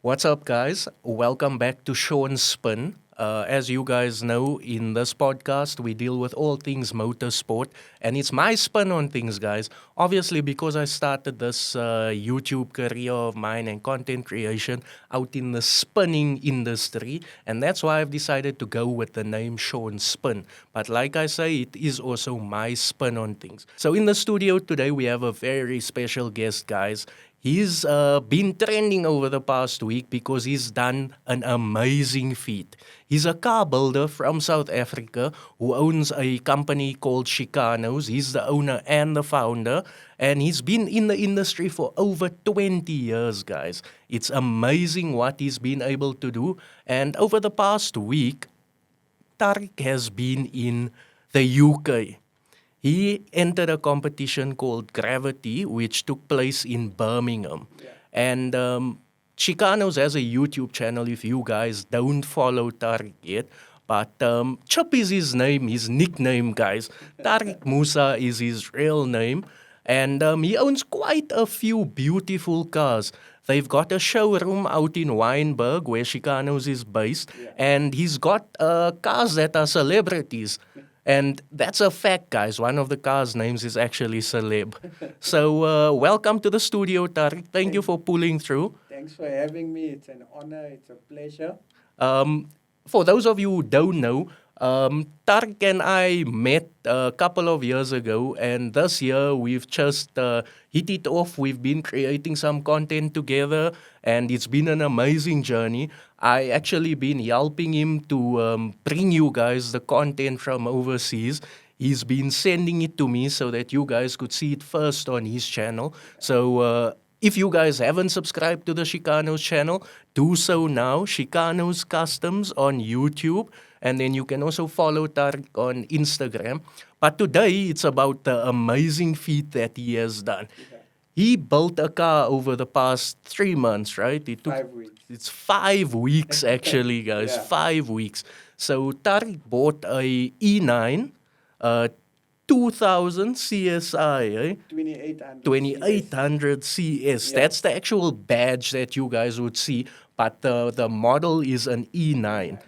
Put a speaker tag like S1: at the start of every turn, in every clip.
S1: What's up, guys? Welcome back to Shaun's Spin. As you guys know, in this podcast, we deal with all things motorsport, and it's my spin on things, guys. Obviously, because I started this YouTube career of mine and content creation out in the spinning industry, and that's why I've decided to go with the name Shaun Spin. But like I say, it is also my spin on things. So in the studio today, we have a very special guest, guys. He's been trending over the past week because he's done an amazing feat. He's a car builder from South Africa who owns a company called Chicanos. He's the owner and the founder, and he's been in the industry for over 20 years, guys. It's amazing what he's been able to do. And over the past week, Tariq has been in the UK. He entered a competition called Gravity, which took place in Birmingham. And Chicanos has a YouTube channel if you guys don't follow Tariq yet. But Chip is his name, his nickname, guys. Tariq Moosa is his real name. And he owns quite a few beautiful cars. They've got a showroom out in Wynberg where Chicanos is based. And he's got cars that are celebrities. And that's a fact, guys. One of the cars' names is actually Celeb. So, welcome to the studio, Tariq. Thank you for pulling through.
S2: Thanks for having me. It's an honor. It's a pleasure.
S1: For those of you who don't know, Tariq and I met a couple of years ago, and this year we've just hit it off. We've been creating some content together, and it's been an amazing journey. I actually been helping him to bring you guys the content from overseas. He's been sending it to me so that you guys could see it first on his channel. So, if you guys haven't subscribed to the Chicanos channel, do so now. Chicanos Customs on YouTube. And then you can also follow Tariq on Instagram. But today, it's about the amazing feat that he has done. He built a car over the past 3 months, right? It took
S2: 5 weeks.
S1: It's 5 weeks, actually, guys.
S2: Yeah.
S1: 5 weeks. So Tariq bought a E9, 2000 CSI, eh?
S2: 2800.
S1: 2800 CS.
S2: Yeah.
S1: That's the actual badge that you guys would see, but the model is an E9.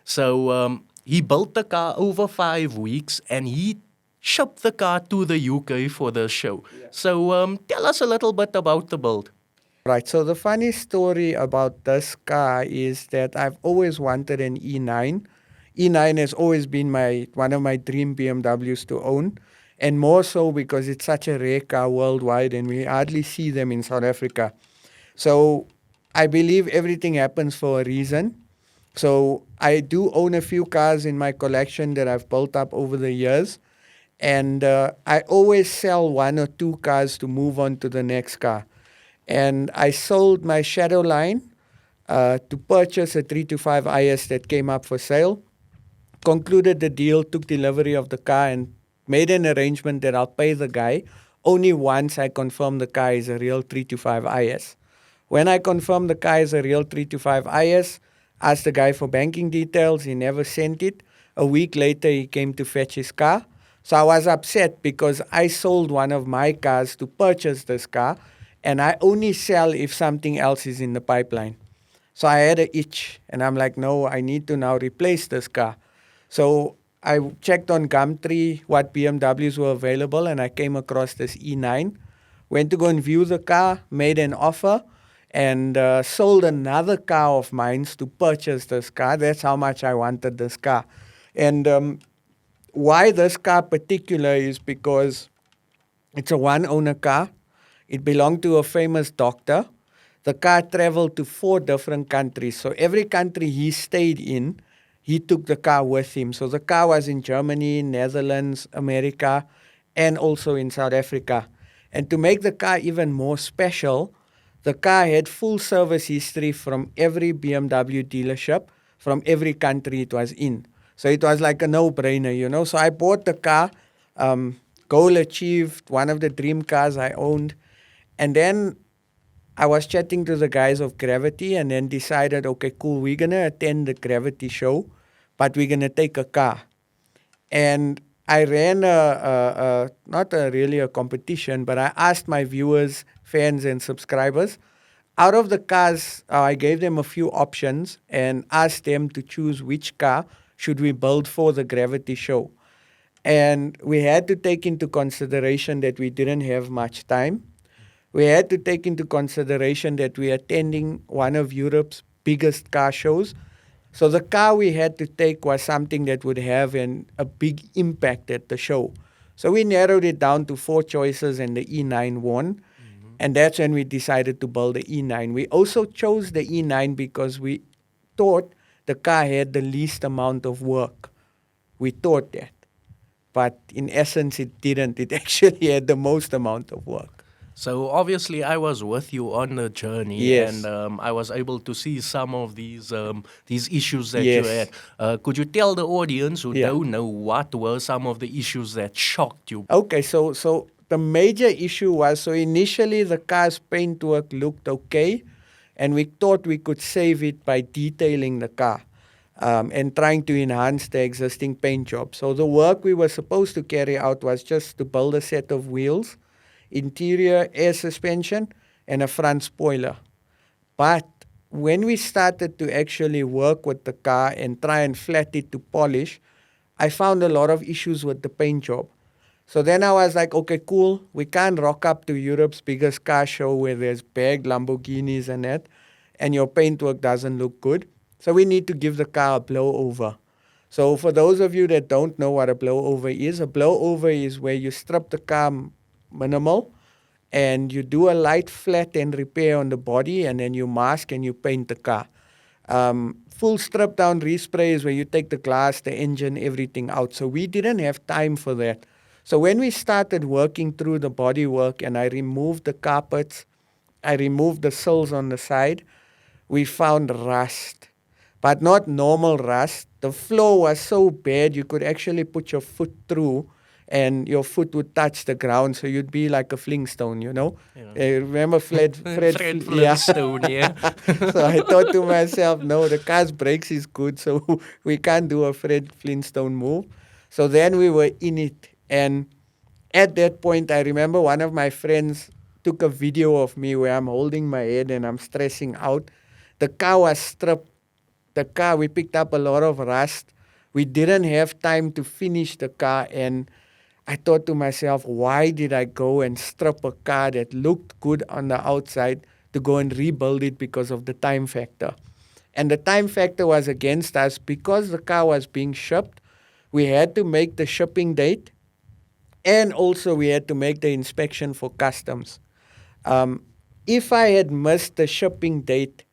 S1: So he built the car over 5 weeks and he shipped the car to the UK for the show.
S2: Yeah.
S1: So tell us a little bit about the build.
S2: Right. So the funny story about this car is that I've always wanted an E9. E9 has always been one of my dream BMWs to own, and more so because it's such a rare car worldwide and we hardly see them in South Africa. So I believe everything happens for a reason. So I do own a few cars in my collection that I've built up over the years. And I always sell one or two cars to move on to the next car. And I sold my Shadow line to purchase a 325 IS that came up for sale. Concluded the deal, took delivery of the car, and made an arrangement that I'll pay the guy only once I confirm the car is a real 325 IS. When I confirmed the car is a real 325 IS, asked the guy for banking details. He never sent it. A week later, he came to fetch his car. So I was upset because I sold one of my cars to purchase this car, and I only sell if something else is in the pipeline. So I had an itch, and I'm like, no, I need to now replace this car. So I checked on Gumtree what BMWs were available, and I came across this E9. Went to go and view the car, made an offer, and sold another car of mine to purchase this car. That's how much I wanted this car. And why this car particular is because it's a one-owner car. It belonged to a famous doctor. The car traveled to 4 different countries. So every country he stayed in, he took the car with him. So the car was in Germany, Netherlands, America, and also in South Africa. And to make the car even more special, the car had full service history from every BMW dealership, from every country it was in. So it was like a no-brainer, you know. So I bought the car, goal achieved, one of the dream cars I owned. And then I was chatting to the guys of Gravity and then decided, okay, cool, we're going to attend the Gravity show, but we're going to take a car. And I ran not really a competition, but I asked my viewers, fans, and subscribers, Out of the cars, I gave them a few options and asked them to choose which car should we build for the Gravity show. And we had to take into consideration that we didn't have much time. We had to take into consideration that we are attending one of Europe's biggest car shows. So the car we had to take was something that would have a big impact at the show. So we narrowed it down to four choices, and the E9 won.
S1: Mhm.
S2: And that's when we decided to build the E9. We also chose the E9 because we thought the car had the least amount of work. We thought that. But in essence, it didn't. It actually had the most amount of work.
S1: So obviously, I was with you on the journey, and
S2: Yes.
S1: I was able to see some of these issues that you
S2: Yes.
S1: had. Could you tell the audience who
S2: Yeah.
S1: don't know what were some of the issues that shocked you?
S2: Okay, so the major issue was, so initially the car's paintwork looked okay, and we thought we could save it by detailing the car and trying to enhance the existing paint job. So the work we were supposed to carry out was just to build a set of wheels, interior air suspension, and a front spoiler. But when we started to actually work with the car and try and flat it to polish, I found a lot of issues with the paint job. So then I was like, okay, cool. We can't rock up to Europe's biggest car show where there's big Lamborghinis and that, and your paintwork doesn't look good. So we need to give the car a blow over. So for those of you that don't know what a blow over is where you strip the car minimal and you do a light flat and repair on the body, and then you mask and you paint the car. Full strip down respray is where you take the glass, the engine, everything out. So we didn't have time for that. So when we started working through the body work and I removed the carpets, I removed the sills on the side, we found rust, but not normal rust. The floor was so bad you could actually put your foot through and your foot would touch the ground, so you'd be like a Flintstone, you know.
S1: Yeah.
S2: Remember
S1: Fred
S2: Yeah.
S1: Flintstone, yeah.
S2: So I thought to myself, no, the car's brakes is good, so we can't do a Fred Flintstone move. So then we were in it, and at that point, I remember one of my friends took a video of me where I'm holding my head and I'm stressing out. The car was stripped. The car, we picked up a lot of rust. We didn't have time to finish the car, and I thought to myself, why did I go and strip a car that looked good on the outside to go and rebuild it because of the time factor? And the time factor was against us because the car was being shipped. We had to make the shipping date, and also we had to make the inspection for customs. Um, if I had missed the shipping date,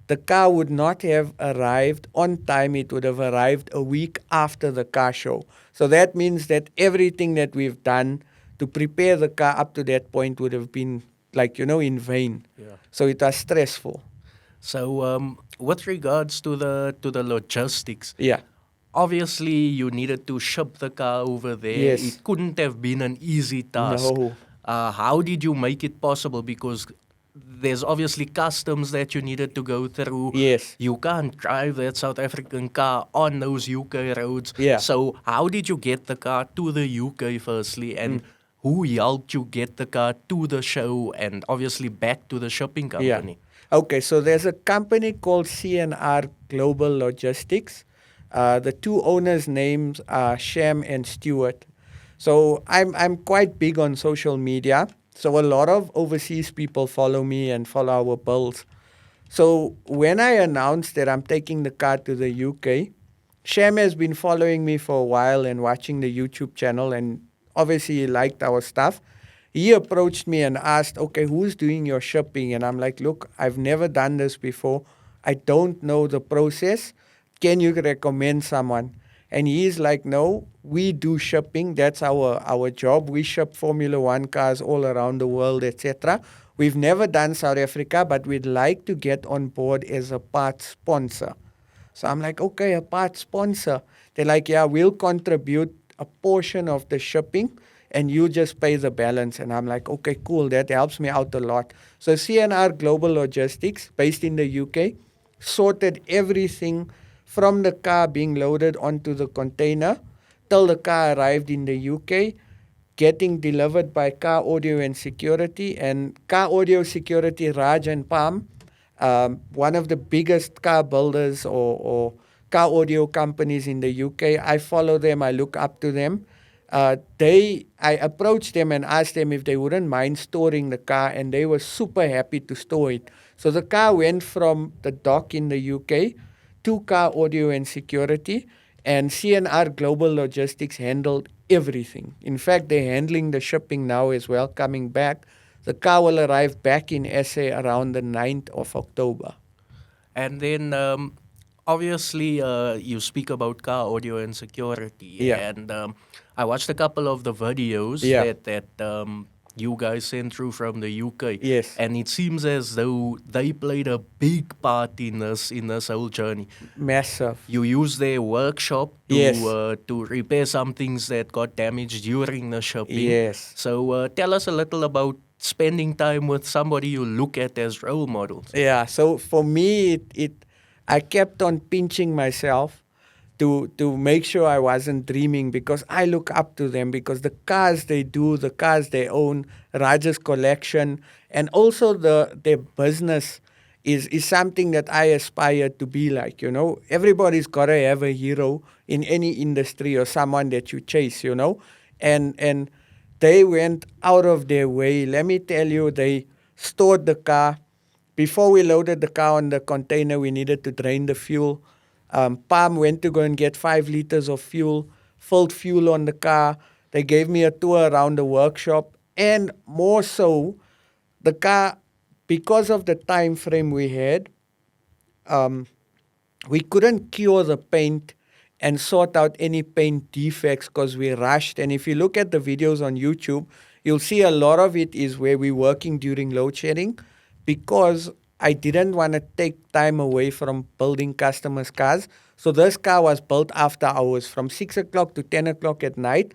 S2: the car would not have arrived on time. It would have arrived a week after the car show. So that means that everything that we've done to prepare the car up to that point would have been, like, in vain.
S1: Yeah.
S2: So it was stressful.
S1: So, with regards to the logistics,
S2: Yeah.
S1: obviously you needed to ship the car over there.
S2: Yes.
S1: It couldn't have been an easy task.
S2: No.
S1: How did you make it possible? Because there's obviously customs that you needed to go through.
S2: Yes.
S1: You can't drive that South African car on those UK roads.
S2: Yeah.
S1: So how did you get the car to the UK firstly, and who helped you get the car to the show and obviously back to the shipping
S2: Yeah.
S1: company?
S2: Okay, so there's a company called CNR Global Logistics. The two owners' names are Sham and Stewart. So I'm quite big on social media. So a lot of overseas people follow me and follow our builds. So when I announced that I'm taking the car to the UK, Sham has been following me for a while and watching the YouTube channel, and obviously he liked our stuff. He approached me and asked, okay, who's doing your shipping? And I'm like, look, I've never done this before. I don't know the process. Can you recommend someone? And he's like, no, we do shipping. That's our job. We ship Formula One cars all around the world, etc. We've never done South Africa, but we'd like to get on board as a part sponsor. So I'm like, okay, a part sponsor. They're like, yeah, we'll contribute a portion of the shipping and you just pay the balance. And I'm like, okay, cool. That helps me out a lot. So CNR Global Logistics, based in the UK, sorted everything from the car being loaded onto the container till the car arrived in the UK, getting delivered by Car Audio and Security. And Car Audio Security, Raj and Pam, one of the biggest car builders or car audio companies in the UK. I follow them. I look up to them. I approached them and asked them if they wouldn't mind storing the car, and they were super happy to store it. So the car went from the dock in the UK to car audio and security, and CNR Global Logistics handled everything. In fact, they're handling the shipping now as well, coming back. The car will arrive back in SA around the 9th of October.
S1: And then, obviously, you speak about car audio and security.
S2: Yeah.
S1: And I watched a couple of the videos
S2: Yeah.
S1: that you guys sent through from the UK.
S2: Yes.
S1: And it seems as though they played a big part in this whole journey.
S2: Massive.
S1: You use their workshop
S2: Yes.
S1: to repair some things that got damaged during the shipping.
S2: Yes.
S1: So tell us a little about spending time with somebody you look at as role models.
S2: Yeah. So for me, I kept on pinching myself to make sure I wasn't dreaming, because I look up to them, because the cars they do, the cars they own, Raj's collection, and also their business is something that I aspire to be like. Everybody's got to have a hero in any industry, or someone that you chase. And they went out of their way. Let me tell you, they stored the car. Before we loaded the car on the container, we needed to drain the fuel. Palm went to go and get 5 liters of fuel, filled fuel on the car. They gave me a tour around the workshop. And more so, the car, because of the time frame we had, we couldn't cure the paint and sort out any paint defects because we rushed. And if you look at the videos on YouTube, you'll see a lot of it is where we're working during load shedding, because I didn't want to take time away from building customers' cars. So this car was built after hours, from 6 o'clock to 10 o'clock at night.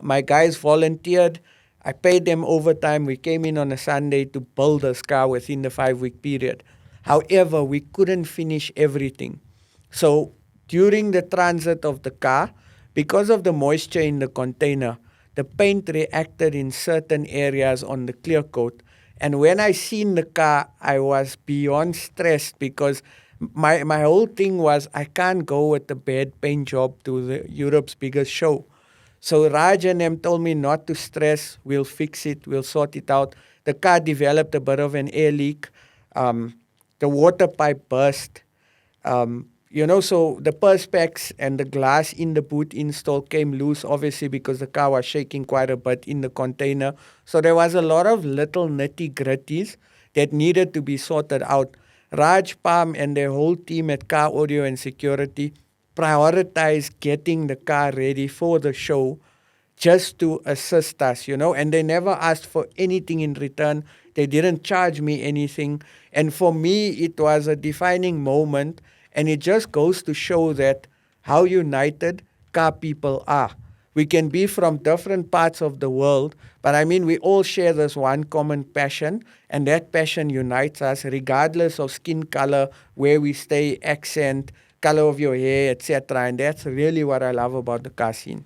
S2: My guys volunteered. I paid them overtime. We came in on a Sunday to build this car within the 5-week period. However, we couldn't finish everything. So during the transit of the car, because of the moisture in the container, the paint reacted in certain areas on the clear coat. And when I seen the car, I was beyond stressed, because my whole thing was, I can't go with a bad paint job to Europe's biggest show. So Raj and them told me not to stress. We'll fix it. We'll sort it out. The car developed a bit of an air leak. The water pipe burst. So the perspex and the glass in the boot install came loose, obviously, because the car was shaking quite a bit in the container. So there was a lot of little nitty-gritties that needed to be sorted out. Raj, Palm, and their whole team at Car Audio and Security prioritized getting the car ready for the show, just to assist us, and they never asked for anything in return. They didn't charge me anything. And for me, it was a defining moment, and it just goes to show that how united car people are. We can be from different parts of the world, but we all share this one common passion, and that passion unites us regardless of skin color, where we stay, accent, color of your hair, etc. And that's really what I love about the car scene.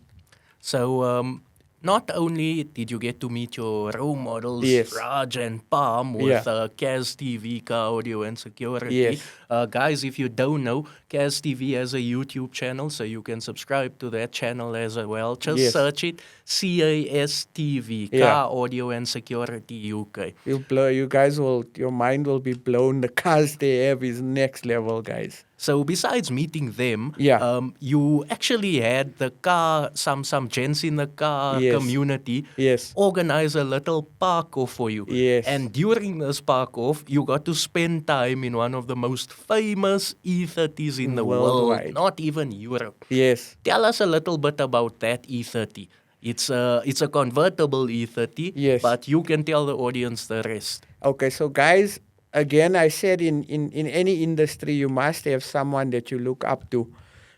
S1: So not only did you get to meet your role models,
S2: Yes.
S1: Raj and Palm, with
S2: Yeah.
S1: Kaz TV, Car Audio and Security.
S2: Yes.
S1: Guys, if you don't know, Kaz TV has a YouTube channel, so you can subscribe to that channel as well. Just
S2: Yes.
S1: search it, CAS TV,
S2: Yeah.
S1: Car Audio and Security UK.
S2: Your mind will be blown. The cars they have is next level, guys.
S1: So besides meeting them,
S2: Yeah.
S1: you actually had the car, some gents in the car
S2: Yes.
S1: community
S2: Yes.
S1: organize a little park off for you.
S2: Yes.
S1: And during this park off, you got to spend time in one of the most famous E30s in the world,
S2: Worldwide.
S1: not even Europe.
S2: Yes.
S1: Tell us a little bit about that E30. It's a convertible E30,
S2: Yes.
S1: but you can tell the audience the rest.
S2: Okay, so guys, again, I said in any industry, you must have someone that you look up to.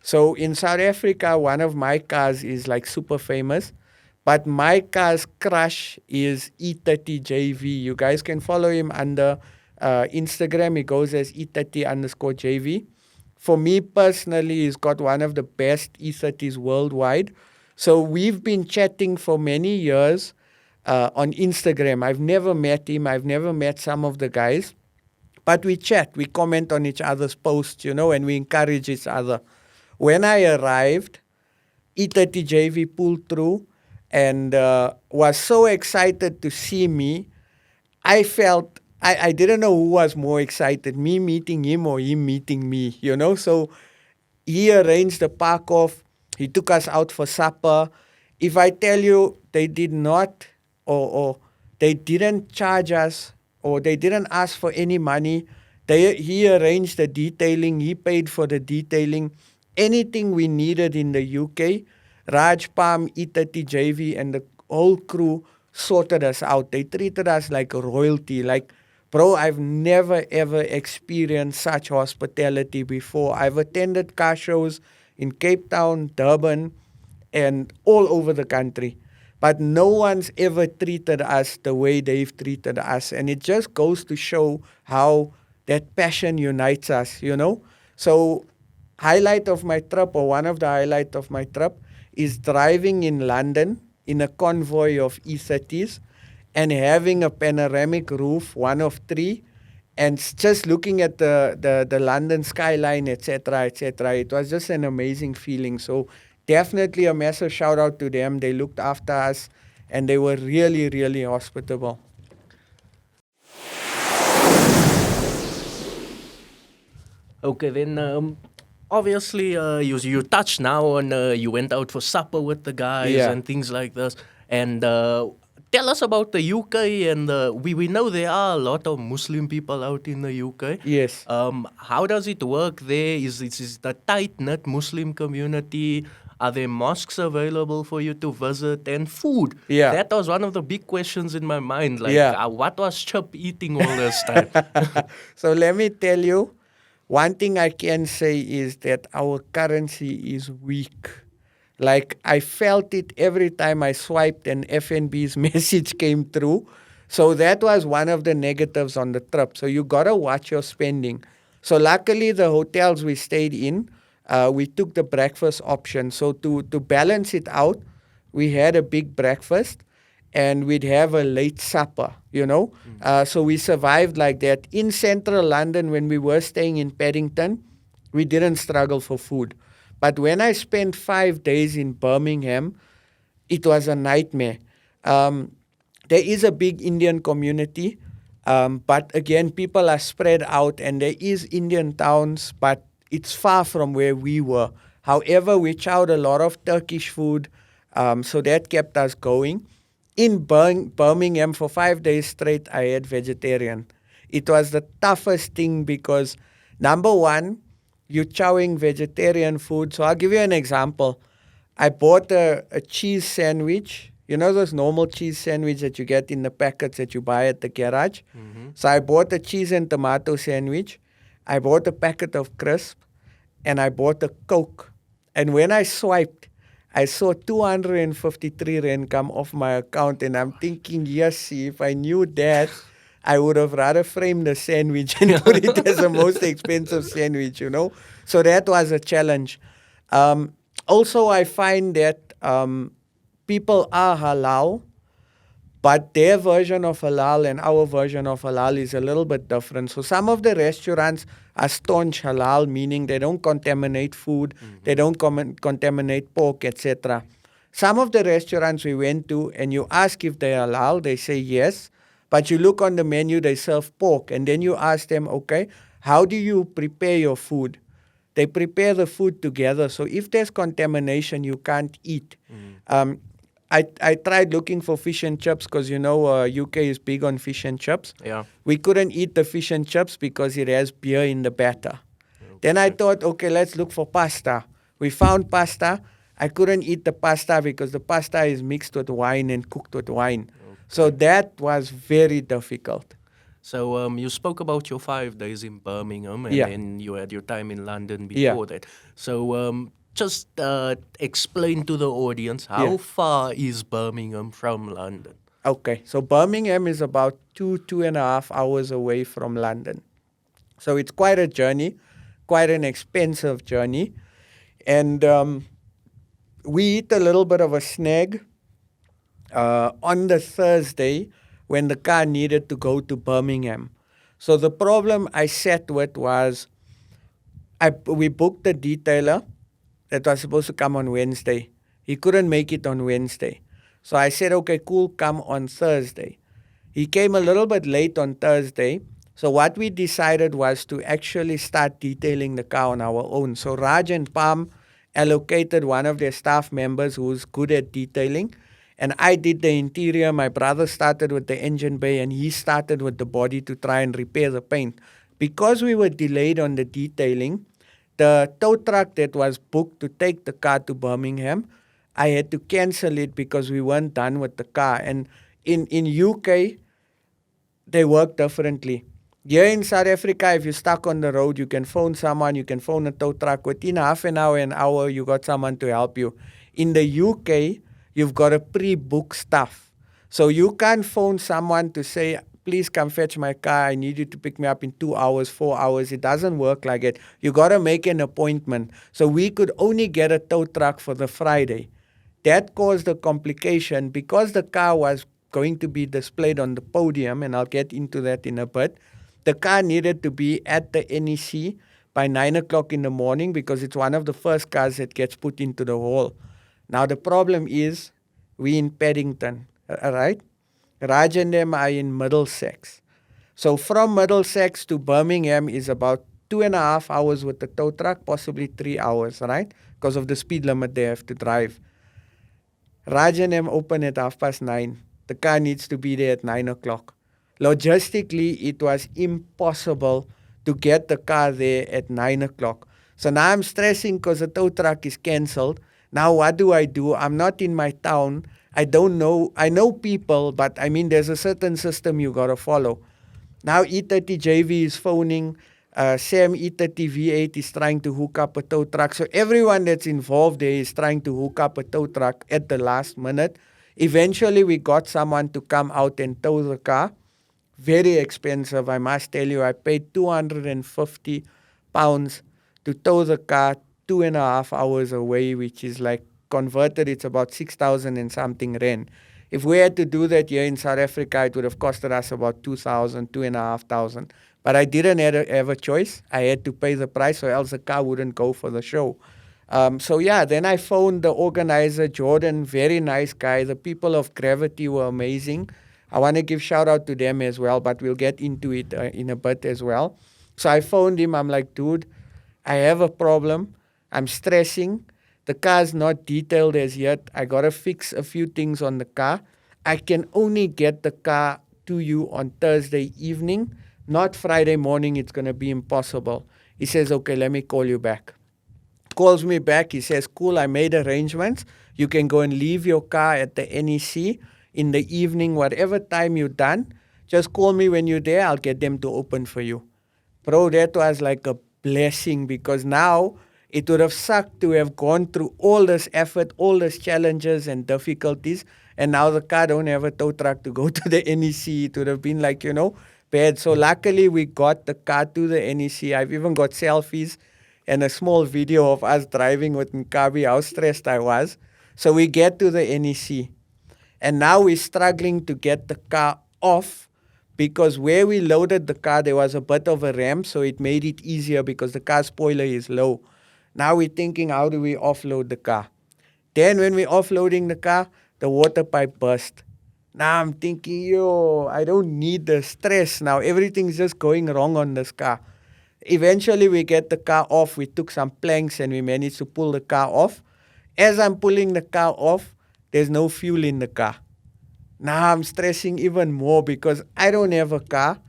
S2: So in South Africa, one of my cars is like super famous, but my car's crush is E30JV. You guys can follow him under Instagram. He goes as E30_JV. For me personally, he's got one of the best E30s worldwide. So we've been chatting for many years on Instagram. I've never met him. I've never met some of the guys. But we chat, we comment on each other's posts, and we encourage each other. When I arrived, E30 JV pulled through and was so excited to see me. I felt I didn't know who was more excited, me meeting him or him meeting me. So he arranged the park off. He took us out for supper. If I tell you they did not or they didn't charge us or they didn't ask for any money, he arranged the detailing. He paid for the detailing. Anything we needed in the UK, Raj Palm, E30 JV, and the whole crew sorted us out. They treated us like royalty. Like, bro, I've never ever experienced such hospitality before. I've attended car shows in Cape Town, Durban, and all over the country. But no one's ever treated us the way they've treated us. And it just goes to show how that passion unites us. So, highlight of my trip, or one of the highlights of my trip, is driving in London in a convoy of E30s and having a panoramic roof, one of three, and just looking at the London skyline, etc., etc. It was just an amazing feeling. So definitely a massive shout out to them. They looked after us and they were really, really hospitable.
S1: Okay, then obviously you touched now on you went out for supper with the guys
S2: Yeah.
S1: and things like this. And tell us about the UK. And we know there are a lot of Muslim people out in the UK.
S2: Yes.
S1: How does it work there? Is it a tight knit Muslim community? Are there mosques available for you to visit? And food?
S2: Yeah.
S1: That was one of the big questions in my mind. Like,
S2: Yeah.
S1: what was Chip eating all this time?
S2: So let me tell you, one thing I can say is that our currency is weak. Like, I felt it every time I swiped and FNB's message came through. So that was one of the negatives on the trip. So you gotta watch your spending. So luckily the hotels we stayed in, we took the breakfast option. So to balance it out, we had a big breakfast and we'd have a late supper. So we survived like that. In central London, when we were staying in Paddington, we didn't struggle for food. But when I spent 5 days in Birmingham, it was a nightmare. There is a big Indian community, but again, people are spread out and there is Indian towns, but it's far from where we were. However, we chowed a lot of Turkish food, so that kept us going. In Birmingham, for 5 days straight, I had vegetarian. It was the toughest thing because, number one, you're chowing vegetarian food. So I'll give you an example. I bought a cheese sandwich. You know those normal cheese sandwich that you get in the packets that you buy at the garage?
S1: Mm-hmm.
S2: So I bought a cheese and tomato sandwich. I bought a packet of crisp and I bought a Coke. And when I swiped, I saw 253 Rand come off my account and I'm thinking, yes, see, if I knew that, I would have rather framed the sandwich and put it as the most expensive sandwich. So that was a challenge. Also, I find that people are halal, but their version of halal and our version of halal is a little bit different. So some of the restaurants are staunch halal, meaning they don't contaminate food, they don't contaminate pork, etc. Some of the restaurants we went to, and you ask if they are halal, they say yes. But you look on the menu, they serve pork. And then you ask them, okay, how do you prepare your food? They prepare the food together. So if there's contamination, you can't eat. I tried looking for fish and chips because, UK is big on fish and chips.
S1: Yeah.
S2: We couldn't eat the fish and chips because it has beer in the batter. Then I thought, okay, let's look for pasta. We found pasta. I couldn't eat the pasta because the pasta is mixed with wine and cooked with wine. So that was very difficult.
S1: So you spoke about your 5 days in Birmingham, and
S2: Yeah.
S1: then you had your time in London
S2: Yeah.
S1: before that. So just explain to the audience, how
S2: Yeah.
S1: far is Birmingham from London?
S2: Okay, so Birmingham is about 2.5 hours away from London. So it's quite a journey, quite an expensive journey. And we eat a little bit of a snag on the Thursday when the car needed to go to Birmingham. So the problem I sat with was we booked the detailer that was supposed to come on Wednesday. He couldn't make it on Wednesday. So I said, okay, cool, come on Thursday. He came a little bit late on Thursday. So what we decided was to actually start detailing the car on our own. So Raj and Pam allocated one of their staff members who's good at detailing. And I did the interior. My brother started with the engine bay and he started with the body to try and repair the paint. Because we were delayed on the detailing, the tow truck that was booked to take the car to Birmingham, I had to cancel it because we weren't done with the car. And in UK, they work differently. Here in South Africa, if you're stuck on the road, you can phone someone, you can phone a tow truck. Within half an hour, you got someone to help you. In the UK, you've got to pre-book stuff. So you can't phone someone to say, please come fetch my car. I need you to pick me up in 2 hours, 4 hours. It doesn't work like it. You got to make an appointment. So we could only get a tow truck for the Friday. That caused a complication because the car was going to be displayed on the podium, and I'll get into that in a bit. The car needed to be at the NEC by 9 o'clock in the morning because it's one of the first cars that gets put into the hall. Now, the problem is we in Paddington, all right? Raj and them are in Middlesex. So from Middlesex to Birmingham is about 2.5 hours with the tow truck, possibly 3 hours, right? Because of the speed limit they have to drive. Raj and them open at 9:30. The car needs to be there at 9 o'clock. Logistically, it was impossible to get the car there at 9 o'clock. So now I'm stressing because the tow truck is cancelled. Now what do? I'm not in my town. I don't know. I know people, but I mean, there's a certain system you got to follow. Now E30JV is phoning. Sam E30V8 is trying to hook up a tow truck. So everyone that's involved there is trying to hook up a tow truck at the last minute. Eventually, we got someone to come out and tow the car. Very expensive, I must tell you. I paid £250 to tow the car 2.5 hours away, which is like converted, it's about 6,000 and something rand. If we had to do that here in South Africa, it would have costed us about 2,000, 2,500. But I didn't have a choice. I had to pay the price or else the car wouldn't go for the show. So yeah, then I phoned the organizer, Jordan, very nice guy. The people of Gravity were amazing. I want to give shout out to them as well, but we'll get into it in a bit as well. So I phoned him. I'm like, dude, I have a problem. I'm stressing. The car's not detailed as yet. I got to fix a few things on the car. I can only get the car to you on Thursday evening, not Friday morning. It's going to be impossible. He says, okay, let me call you back. Calls me back. He says, cool, I made arrangements. You can go and leave your car at the NEC in the evening, whatever time you're done. Just call me when you're there. I'll get them to open for you. Bro, that was like a blessing because now it would have sucked to have gone through all this effort, all these challenges and difficulties, and now the car don't have a tow truck to go to the NEC. It would have been like, bad. So luckily we got the car to the NEC. I've even got selfies and a small video of us driving with Nkabi, how stressed I was. So we get to the NEC. And now we're struggling to get the car off because where we loaded the car, there was a bit of a ramp, so it made it easier because the car spoiler is low. Now we're thinking, how do we offload the car? Then when we're offloading the car, the water pipe burst. Now I'm thinking, I don't need the stress now. Everything's just going wrong on this car. Eventually, we get the car off. We took some planks and we managed to pull the car off. As I'm pulling the car off, there's no fuel in the car. Now I'm stressing even more because I don't have a car.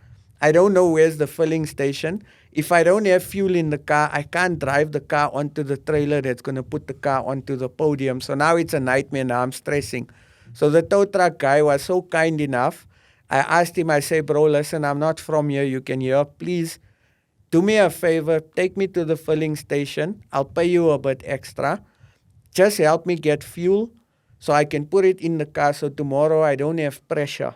S2: I don't know where's the filling station. If I don't have fuel in the car, I can't drive the car onto the trailer that's going to put the car onto the podium. So now it's a nightmare. Now I'm stressing. So the tow truck guy was so kind enough. I asked him, I say, bro, listen, I'm not from here. You can hear. Please do me a favor. Take me to the filling station. I'll pay you a bit extra. Just help me get fuel so I can put it in the car so tomorrow I don't have pressure.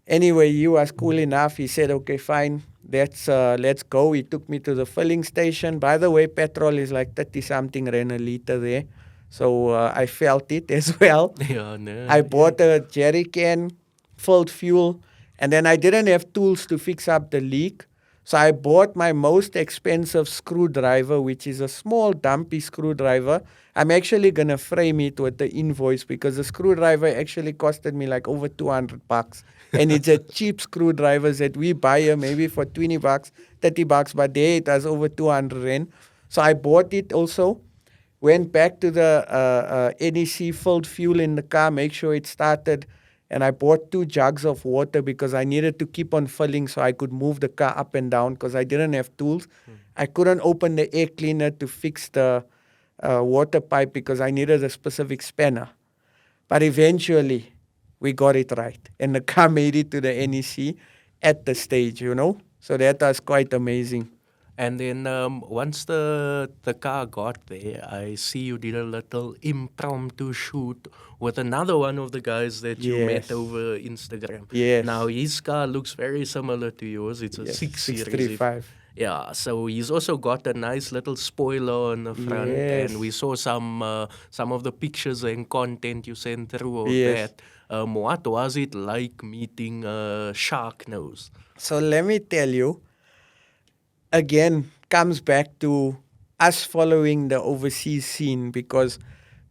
S2: Anyway, he was cool enough. He said, okay, fine, let's go. He took me to the filling station. By the way, petrol is like 30-something rand a liter there. So I felt it as well.
S1: Yeah, no.
S2: I bought a jerry can, filled fuel, And then I didn't have tools to fix up the leak. So I bought my most expensive screwdriver, which is a small dumpy screwdriver. I'm actually gonna frame it with the invoice because the screwdriver actually costed me like over $200. And it's a cheap screwdrivers that we buy here maybe for $20, $30, but there it was over 200 rand. So I bought it also. Went back to the NEC, filled fuel in the car, make sure it started, and I bought 2 jugs of water because I needed to keep on filling so I could move the car up and down because I didn't have tools. I couldn't open the air cleaner to fix the water pipe because I needed a specific spanner. But eventually, we got it right, and the car made it to the NEC at the stage. So that was quite amazing.
S1: And then once the car got there, I see you did a little impromptu shoot with another one of the guys that you met
S2: Yes.
S1: over Instagram.
S2: Yes.
S1: Now his car looks very similar to yours. It's a
S2: Yes,
S1: 6 series.
S2: 635.
S1: Yeah, so he's also got a nice little spoiler on the front,
S2: Yes.
S1: and we saw some of the pictures and content you sent through of
S2: Yes.
S1: that. What was it like meeting Shark Nose?
S2: So let me tell you, again, comes back to us following the overseas scene because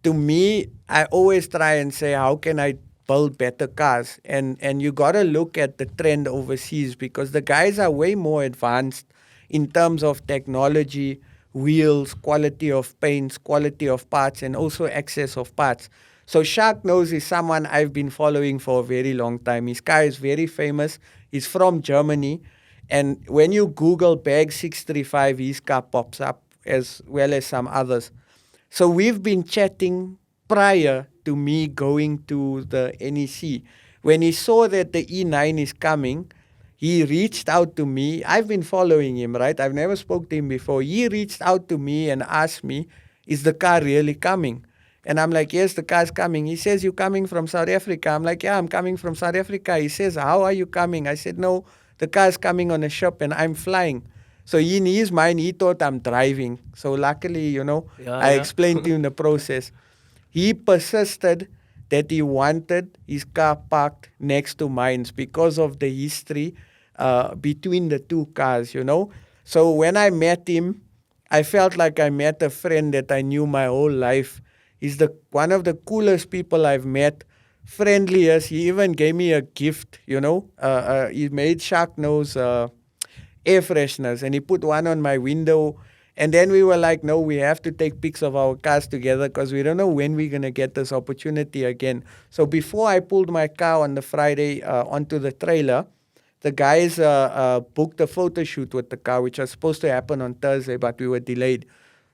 S2: to me, I always try and say, how can I build better cars? And you got to look at the trend overseas because the guys are way more advanced in terms of technology, wheels, quality of paints, quality of parts, and also access of parts. So Shark Nose is someone I've been following for a very long time. His car is very famous. He's from Germany. And when you Google Bag 635, his car pops up as well as some others. So we've been chatting prior to me going to the NEC. When he saw that the E9 is coming, he reached out to me. I've been following him, right? I've never spoke to him before. He reached out to me and asked me, is the car really coming? And I'm like, yes, the car's coming. He says, you coming from South Africa? I'm like, yeah, I'm coming from South Africa. He says, how are you coming? I said, no, the car's coming on a ship and I'm flying. So in his mind, he thought I'm driving. So luckily, I explained to him the process. He persisted that he wanted his car parked next to mine because of the history between the two cars. So when I met him, I felt like I met a friend that I knew my whole life. He's one of the coolest people I've met, friendliest. He even gave me a gift. He made Shark Nose air fresheners and he put one on my window. And then we were like, no, we have to take pics of our cars together because we don't know when we're going to get this opportunity again. So before I pulled my car on the Friday onto the trailer, the guys booked a photo shoot with the car, which was supposed to happen on Thursday, but we were delayed.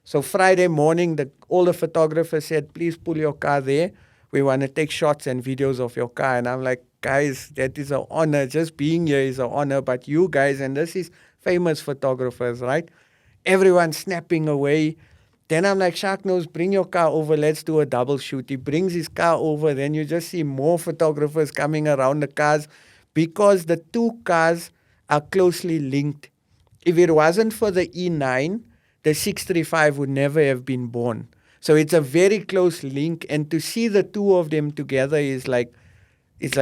S2: So Friday morning, all the photographers said, please pull your car there. We want to take shots and videos of your car. And I'm like, guys, that is an honor. Just being here is an honor. But you guys, and this is famous photographers, right? Everyone snapping away. Then I'm like, Shark Nose, bring your car over. Let's do a double shoot. He brings his car over. Then you just see more photographers coming around the cars because the two cars are closely linked. If it wasn't for the E9, the 635 would never have been born. So it's a very close link. And to see the two of them together is like, it's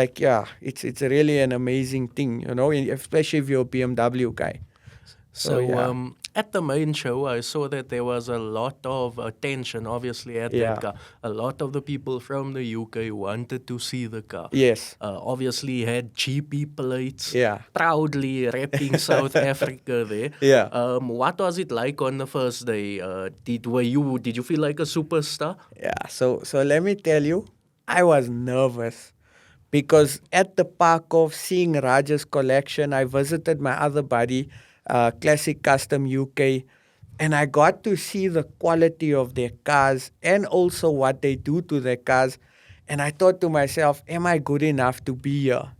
S2: really an amazing thing, especially if you're a BMW guy.
S1: So,
S2: yeah.
S1: At the main show, I saw that there was a lot of attention, obviously, at
S2: Yeah.
S1: that car. A lot of the people from the UK wanted to see the car.
S2: Yes.
S1: Obviously, had GP plates,
S2: Yeah.
S1: proudly repping South Africa there.
S2: Yeah.
S1: What was it like on the first day? Did you feel like a superstar?
S2: Yeah. So let me tell you, I was nervous because at the park of seeing Raj's collection, I visited my other buddy, Classic Custom UK, and I got to see the quality of their cars and also what they do to their cars. And I thought to myself, am I good enough to be here?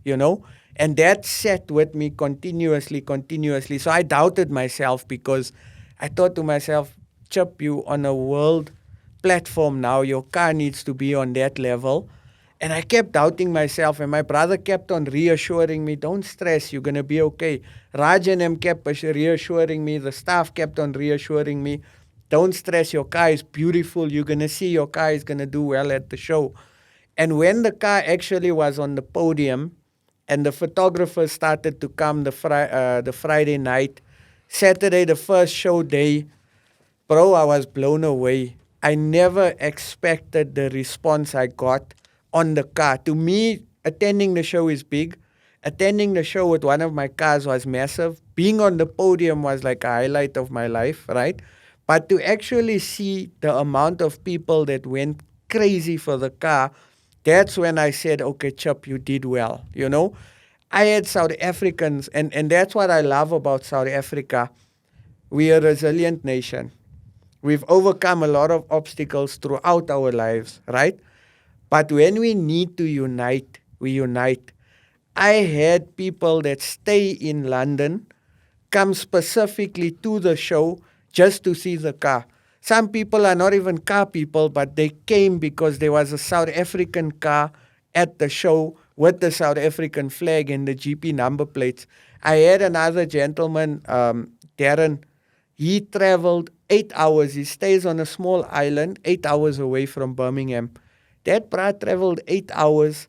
S2: And that sat with me continuously. So I doubted myself because I thought to myself, Chip, you on a world platform now, your car needs to be on that level. And I kept doubting myself, and my brother kept on reassuring me, don't stress, you're going to be okay. Raj and him kept reassuring me, the staff kept on reassuring me, don't stress, your car is beautiful, you're going to see your car is going to do well at the show. And when the car actually was on the podium, and the photographers started to come the Friday night. Saturday, the first show day, bro, I was blown away. I never expected the response I got on the car. To me, attending the show is big. Attending the show with one of my cars was massive. Being on the podium was like a highlight of my life, right? But to actually see the amount of people that went crazy for the car, that's when I said, okay, Chip, you did well. You know, I had South Africans, and that's what I love about South Africa. We are a resilient nation. We've overcome a lot of obstacles throughout our lives, right? But when we need to unite, we unite. I had people that stay in London come specifically to the show just to see the car. Some people are not even car people, but they came because there was a South African car at the show with the South African flag and the GP number plates. I had another gentleman, Darren. He traveled 8 hours. He stays on a small island 8 hours away from Birmingham. That brat traveled 8 hours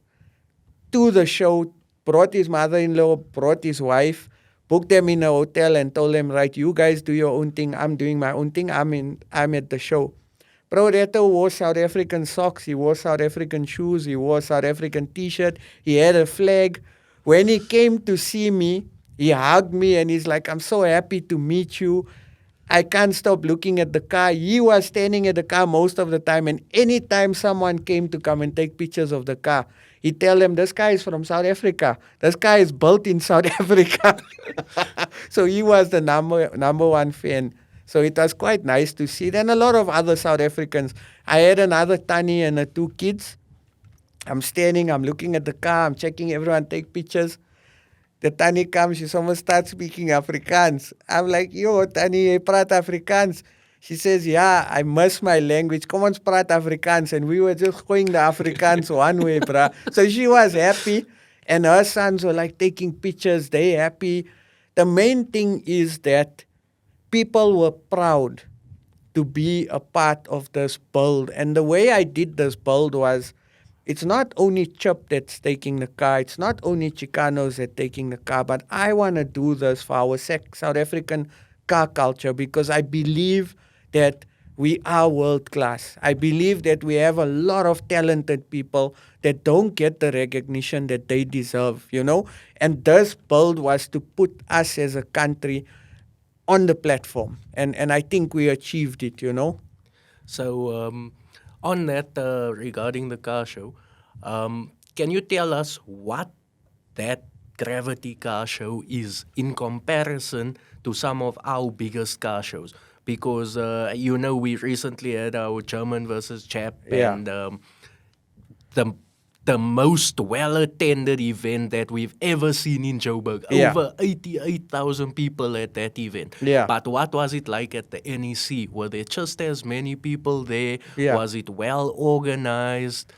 S2: to the show, brought his mother-in-law, brought his wife, booked them in a hotel and told them, right, you guys do your own thing. I'm doing my own thing. I'm at the show. Bro Reto wore South African socks. He wore South African shoes. He wore South African T-shirt. He had a flag. When he came to see me, he hugged me and he's like, I'm so happy to meet you. I can't stop looking at the car. He was standing at the car most of the time, and anytime someone came to come and take pictures of the car, he'd tell them, this guy is from South Africa. This guy is built in South Africa. So he was the number one fan. So it was quite nice to see. Then a lot of other South Africans. I had another Tani and two kids. I'm standing, I'm looking at the car, I'm checking everyone take pictures. The Tannie comes, she almost starts speaking Afrikaans. I'm like, yo, Tannie, jy praat Afrikaans. She says, yeah, I miss my language. Come on, praat Afrikaans. And we were just going the Afrikaans one way, bruh. So she was happy. And her sons were like taking pictures. They happy. The main thing is that people were proud to be a part of this build. And the way I did this build was, it's not only Chip that's taking the car, it's not only Chicanos that taking the car, but I want to do this for our South African car culture because I believe that we are world class. I believe that we have a lot of talented people that don't get the recognition that they deserve, you know? And this build was to put us as a country on the platform. And I think we achieved it, you know?
S1: So, on that, regarding the car show, can you tell us what that Gravity car show is in comparison to some of our biggest car shows? Because, we recently had our German versus Chap,
S2: Yeah.
S1: and the the most well-attended event that we've ever seen in Joburg.
S2: Yeah.
S1: Over 88,000 people at that event.
S2: Yeah.
S1: But what was it like at the NEC? Were there just as many people there?
S2: Yeah.
S1: Was it well organized?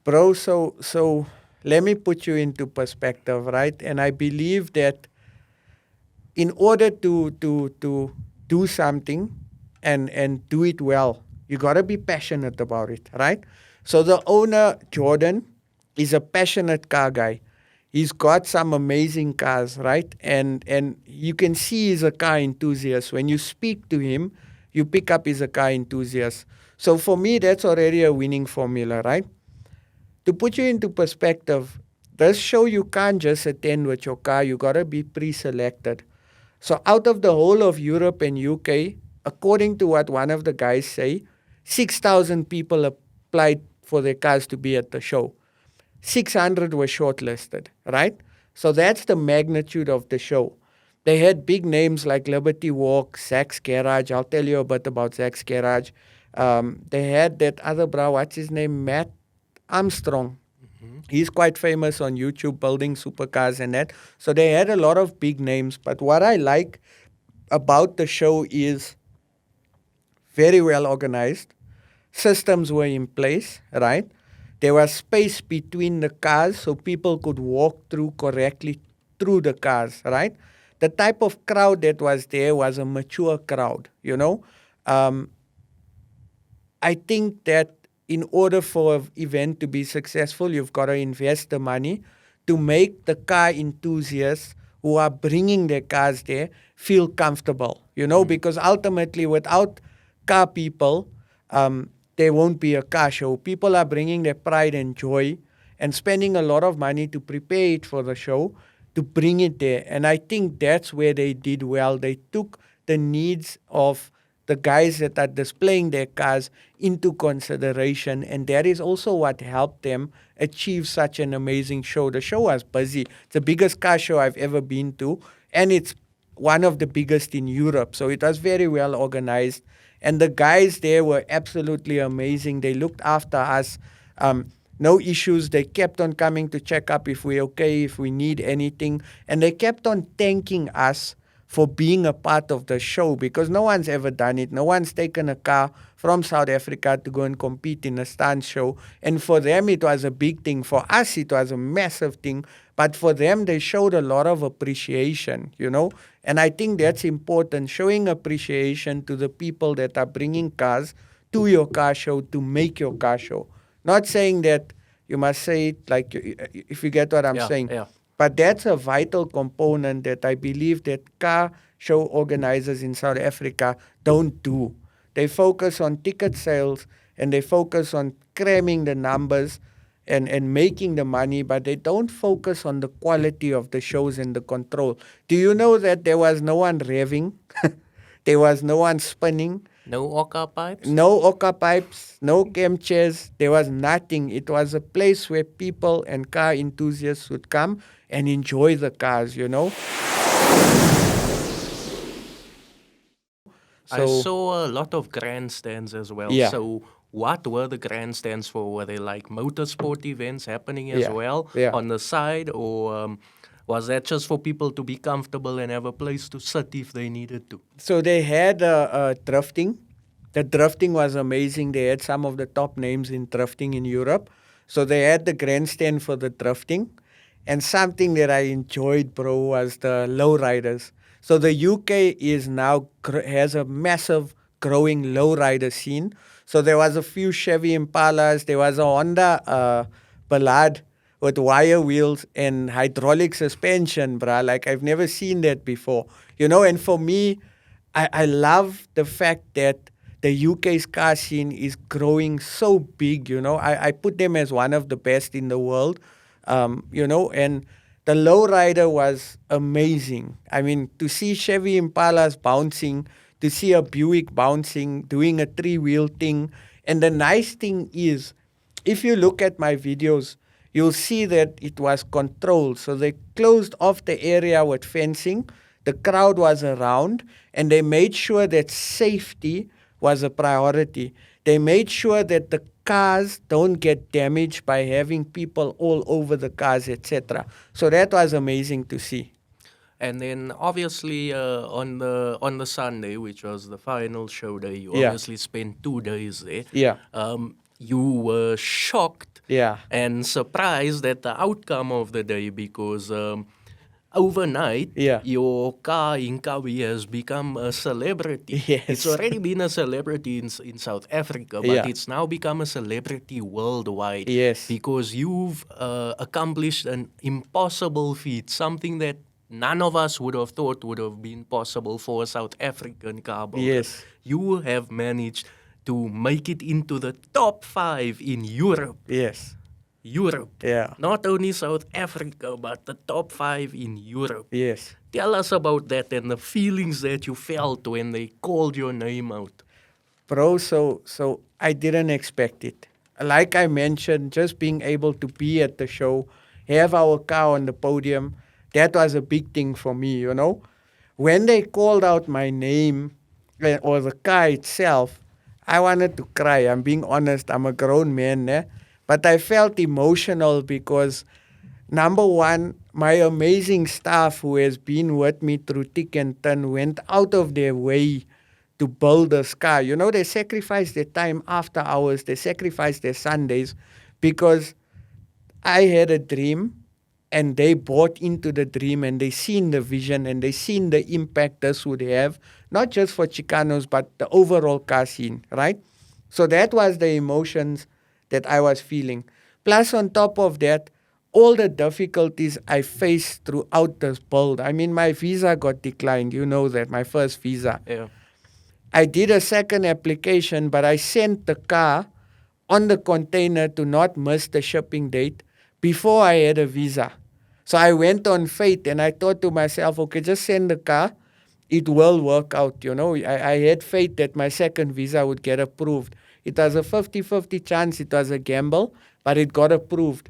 S2: Bro, so let me put you into perspective, right? And I believe that in order to do something and do it well, you gotta be passionate about it, right? So the owner, Jordan, is a passionate car guy. He's got some amazing cars, right? And you can see he's a car enthusiast. When you speak to him, you pick up he's a car enthusiast. So for me, that's already a winning formula, right? To put you into perspective, this show you can't just attend with your car. You gotta be pre-selected. So out of the whole of Europe and UK, according to what one of the guys say, 6,000 people applied for their cars to be at the show. 600 were shortlisted, right? So that's the magnitude of the show. They had big names like Liberty Walk, Zach's Garage. I'll tell you a bit about Zach's Garage. They had that other bro, what's his name? Matt Armstrong. He's quite famous on YouTube building supercars and that. So they had a lot of big names. But what I like about the show is very well organized. Systems were in place, right? There was space between the cars so people could walk through correctly through the cars, right? The type of crowd that was there was a mature crowd, you know. I think that in order for an event to be successful, you've got to invest the money to make the car enthusiasts who are bringing their cars there feel comfortable, because ultimately without car people, there won't be a car show. People are bringing their pride and joy and spending a lot of money to prepare it for the show, to bring it there. And I think that's where they did well. They took the needs of the guys that are displaying their cars into consideration, and that is also what helped them achieve such an amazing show. The show was busy. It's the biggest car show I've ever been to, and it's one of the biggest in Europe. So it was very well organized, and the guys there were absolutely amazing. They looked after us. No issues. They kept on coming to check up if we're okay, if we need anything, and they kept on thanking us for being a part of the show, because no one's ever done it. No one's taken a car from South Africa to go and compete in a stunt show. And for them, it was a big thing. For us, it was a massive thing. But for them, they showed a lot of appreciation, And I think that's important, showing appreciation to the people that are bringing cars to your car show to make your car show. Not saying that you must say it like, if you get what I'm saying.
S1: Yeah.
S2: But that's a vital component that I believe that car show organizers in South Africa don't do. They focus on ticket sales and they focus on cramming the numbers and making the money, but they don't focus on the quality of the shows and the control. Do you know that there was no one revving? There was no one spinning.
S1: No Oka pipes?
S2: No Oka pipes, no cam chairs. There was nothing. It was a place where people and car enthusiasts would come and enjoy the cars,
S1: I saw a lot of grandstands as well.
S2: Yeah.
S1: So what were the grandstands for? Were they like motorsport events happening as well
S2: Yeah.
S1: on the side? Or was that just for people to be comfortable and have a place to sit if they needed to?
S2: So they had drifting. The drifting was amazing. They had some of the top names in drifting in Europe. So they had the grandstand for the drifting. And something that I enjoyed, bro, was the lowriders. So the UK is now has a massive growing lowrider scene. So there was a few Chevy Impalas. There was a Honda Ballad with wire wheels and hydraulic suspension, bruh. Like, I've never seen that before. And for me, I love the fact that the UK's car scene is growing so big, I put them as one of the best in the world, and the lowrider was amazing. I mean, to see Chevy Impalas bouncing, to see a Buick bouncing, doing a three-wheel thing. And the nice thing is, if you look at my videos, you'll see that it was controlled. So they closed off the area with fencing. The crowd was around, and they made sure that safety was a priority. They made sure that the cars don't get damaged by having people all over the cars, etc. So that was amazing to see.
S1: And then obviously on the Sunday, which was the final show day, you
S2: Yeah.
S1: obviously spent 2 days there.
S2: Yeah.
S1: You were shocked
S2: Yeah.
S1: and surprised at the outcome of the day because overnight,
S2: Yeah.
S1: your car Nkabi has become a celebrity.
S2: Yes.
S1: It's already been a celebrity in South Africa, but
S2: Yeah.
S1: it's now become a celebrity worldwide.
S2: Yes.
S1: Because you've accomplished an impossible feat, something that none of us would have thought would have been possible for a South African car builder.
S2: Yes.
S1: You have managed to make it into the top 5 in Europe.
S2: Yes.
S1: Europe.
S2: Yeah.
S1: Not only South Africa, but the top 5 in Europe.
S2: Yes.
S1: Tell us about that and the feelings that you felt when they called your name out.
S2: Bro, so I didn't expect it. Like I mentioned, just being able to be at the show, have our car on the podium, that was a big thing for me, When they called out my name or the car itself, I wanted to cry. I'm being honest. I'm a grown man, but I felt emotional because, number one, my amazing staff who has been with me through thick and thin went out of their way to build this car. They sacrificed their time after hours. They sacrificed their Sundays because I had a dream and they bought into the dream and they seen the vision and they seen the impact this would have, not just for Chicanos, but the overall car scene, right? So that was the emotions that I was feeling. Plus, on top of that, all the difficulties I faced throughout this build. I mean, my visa got declined. You know that, my first visa.
S1: Yeah.
S2: I did a second application, but I sent the car on the container to not miss the shipping date before I had a visa. So I went on faith and I thought to myself, okay, just send the car. It will work out. I had faith that my second visa would get approved. It was a 50-50 chance. It was a gamble, but it got approved.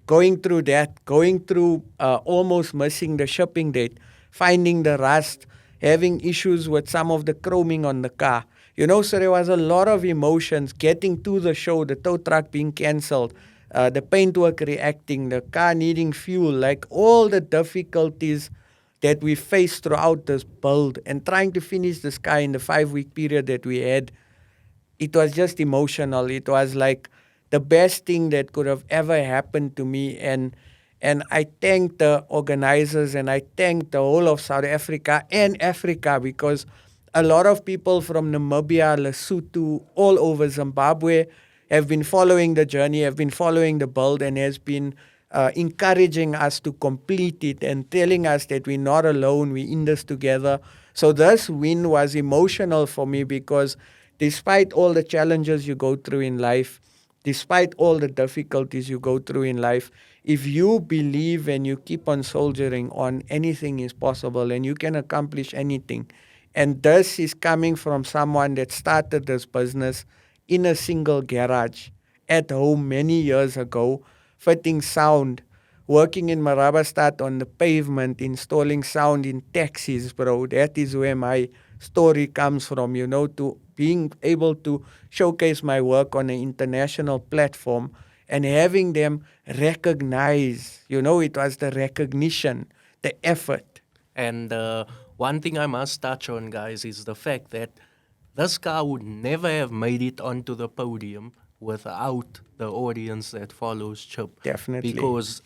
S2: Going through that, going through almost missing the shipping date, finding the rust, having issues with some of the chroming on the car. So there was a lot of emotions getting to the show, the tow truck being cancelled, the paintwork reacting, the car needing fuel, like all the difficulties that we faced throughout this build and trying to finish this car in the 5-week period that we had. It was just emotional. It was like the best thing that could have ever happened to me. And I thank the organizers and I thank the whole of South Africa and Africa, because a lot of people from Namibia, Lesotho, all over Zimbabwe have been following the journey, have been following the build, and has been encouraging us to complete it and telling us that we're not alone, we're in this together. So this win was emotional for me, because despite all the challenges you go through in life, despite all the difficulties you go through in life, if you believe and you keep on soldiering on, anything is possible and you can accomplish anything. And this is coming from someone that started this business in a single garage at home many years ago, fitting sound, working in Marabastad on the pavement, installing sound in taxis, bro. That is where my story comes from, to being able to showcase my work on an international platform and having them recognize, it was the recognition, the effort.
S1: And one thing I must touch on, guys, is the fact that this car would never have made it onto the podium without the audience that follows Chip.
S2: Definitely.
S1: Because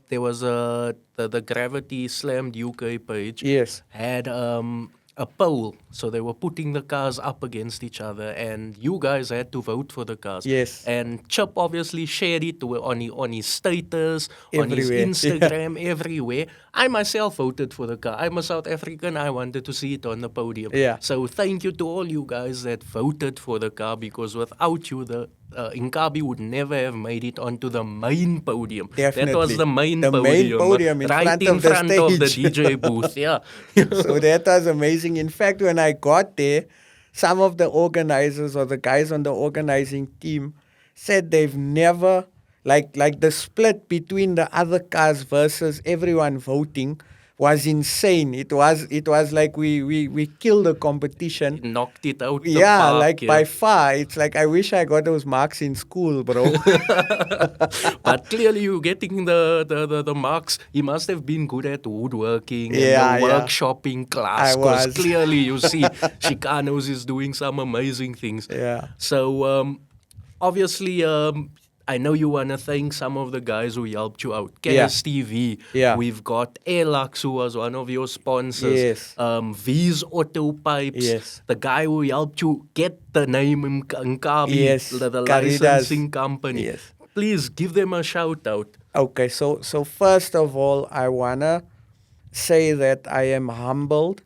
S1: there was the Gravity Slammed UK page.
S2: Yes.
S1: Had a poll. So they were putting the cars up against each other, and you guys had to vote for the cars.
S2: Yes.
S1: And Chip obviously shared it on his status, on his
S2: Everywhere.
S1: Instagram, everywhere. I myself voted for the car. I'm a South African. I wanted to see it on the podium.
S2: Yeah.
S1: So thank you to all you guys that voted for the car, because without you, the Nkabi would never have made it onto the main podium.
S2: Definitely.
S1: That was the main
S2: The
S1: podium.
S2: main podium in
S1: right
S2: front
S1: in
S2: of the
S1: front of the
S2: stage.
S1: DJ booth. Yeah.
S2: So that was amazing. In fact, when I got there, some of the organizers or the guys on the organizing team said they've never, like the split between the other cars versus everyone voting was insane. It was like we killed the competition.
S1: Knocked it out the
S2: Yeah,
S1: park,
S2: like by far. It's like I wish I got those marks in school, bro.
S1: But clearly you getting the marks. He must have been good at woodworking
S2: Yeah,
S1: and the
S2: yeah.
S1: workshopping class.
S2: I
S1: Because
S2: was.
S1: clearly you see Chicanos is doing some amazing things.
S2: Yeah.
S1: So obviously I know you want to thank some of the guys who helped you out.
S2: Yeah.
S1: KSTV.
S2: Yeah.
S1: We've got Airlux, who was one of your sponsors.
S2: Yes.
S1: V's Auto Pipes.
S2: Yes.
S1: The guy who helped you get the name Nkabi,
S2: Yes.
S1: the
S2: Caridas.
S1: licensing company.
S2: Yes.
S1: Please give them a shout out.
S2: Okay, so first of all, I wanna say that I am humbled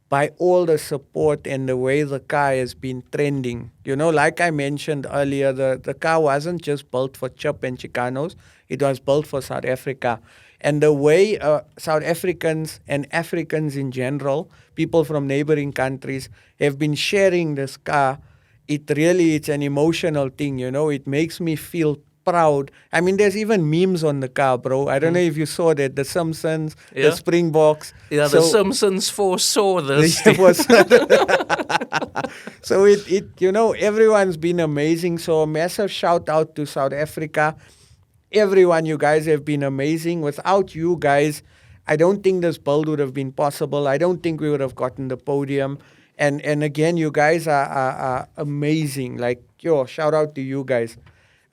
S2: by all the support and the way the car has been trending. Like I mentioned earlier, the car wasn't just built for Chip and Chicanos, it was built for South Africa. And the way South Africans and Africans in general, people from neighboring countries, have been sharing this car, it's an emotional thing, It makes me feel proud. I mean, there's even memes on the car, bro. I don't know if you saw that. The Simpsons,
S1: Yeah.
S2: the Springboks.
S1: Yeah, the Simpsons foresaw this.
S2: It was so everyone's been amazing. So a massive shout out to South Africa. Everyone, you guys have been amazing. Without you guys, I don't think this build would have been possible. I don't think we would have gotten the podium. And again, you guys are amazing. Like, shout out to you guys.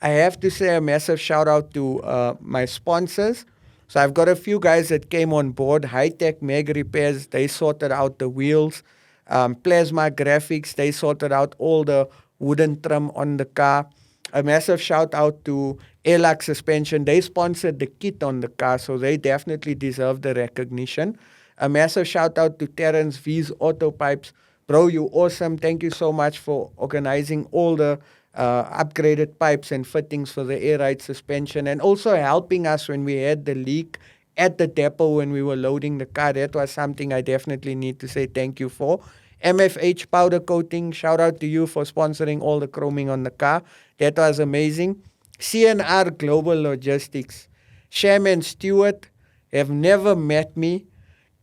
S2: I have to say a massive shout out to my sponsors. So I've got a few guys that came on board. High Tech Mag Repairs, they sorted out the wheels. Plasma Graphics, they sorted out all the wooden trim on the car. A massive shout out to Airlock Suspension. They sponsored the kit on the car, so they definitely deserve the recognition. A massive shout out to Terrence V's Auto Pipes. Bro, you awesome. Thank you so much for organizing all the upgraded pipes and fittings for the air ride suspension, and also helping us when we had the leak at the depot when we were loading the car. That was something I definitely need to say thank you for. MFH powder coating, shout out to you for sponsoring all the chroming on the car. That was amazing. CNR Global Logistics, Sham and Stewart have never met me,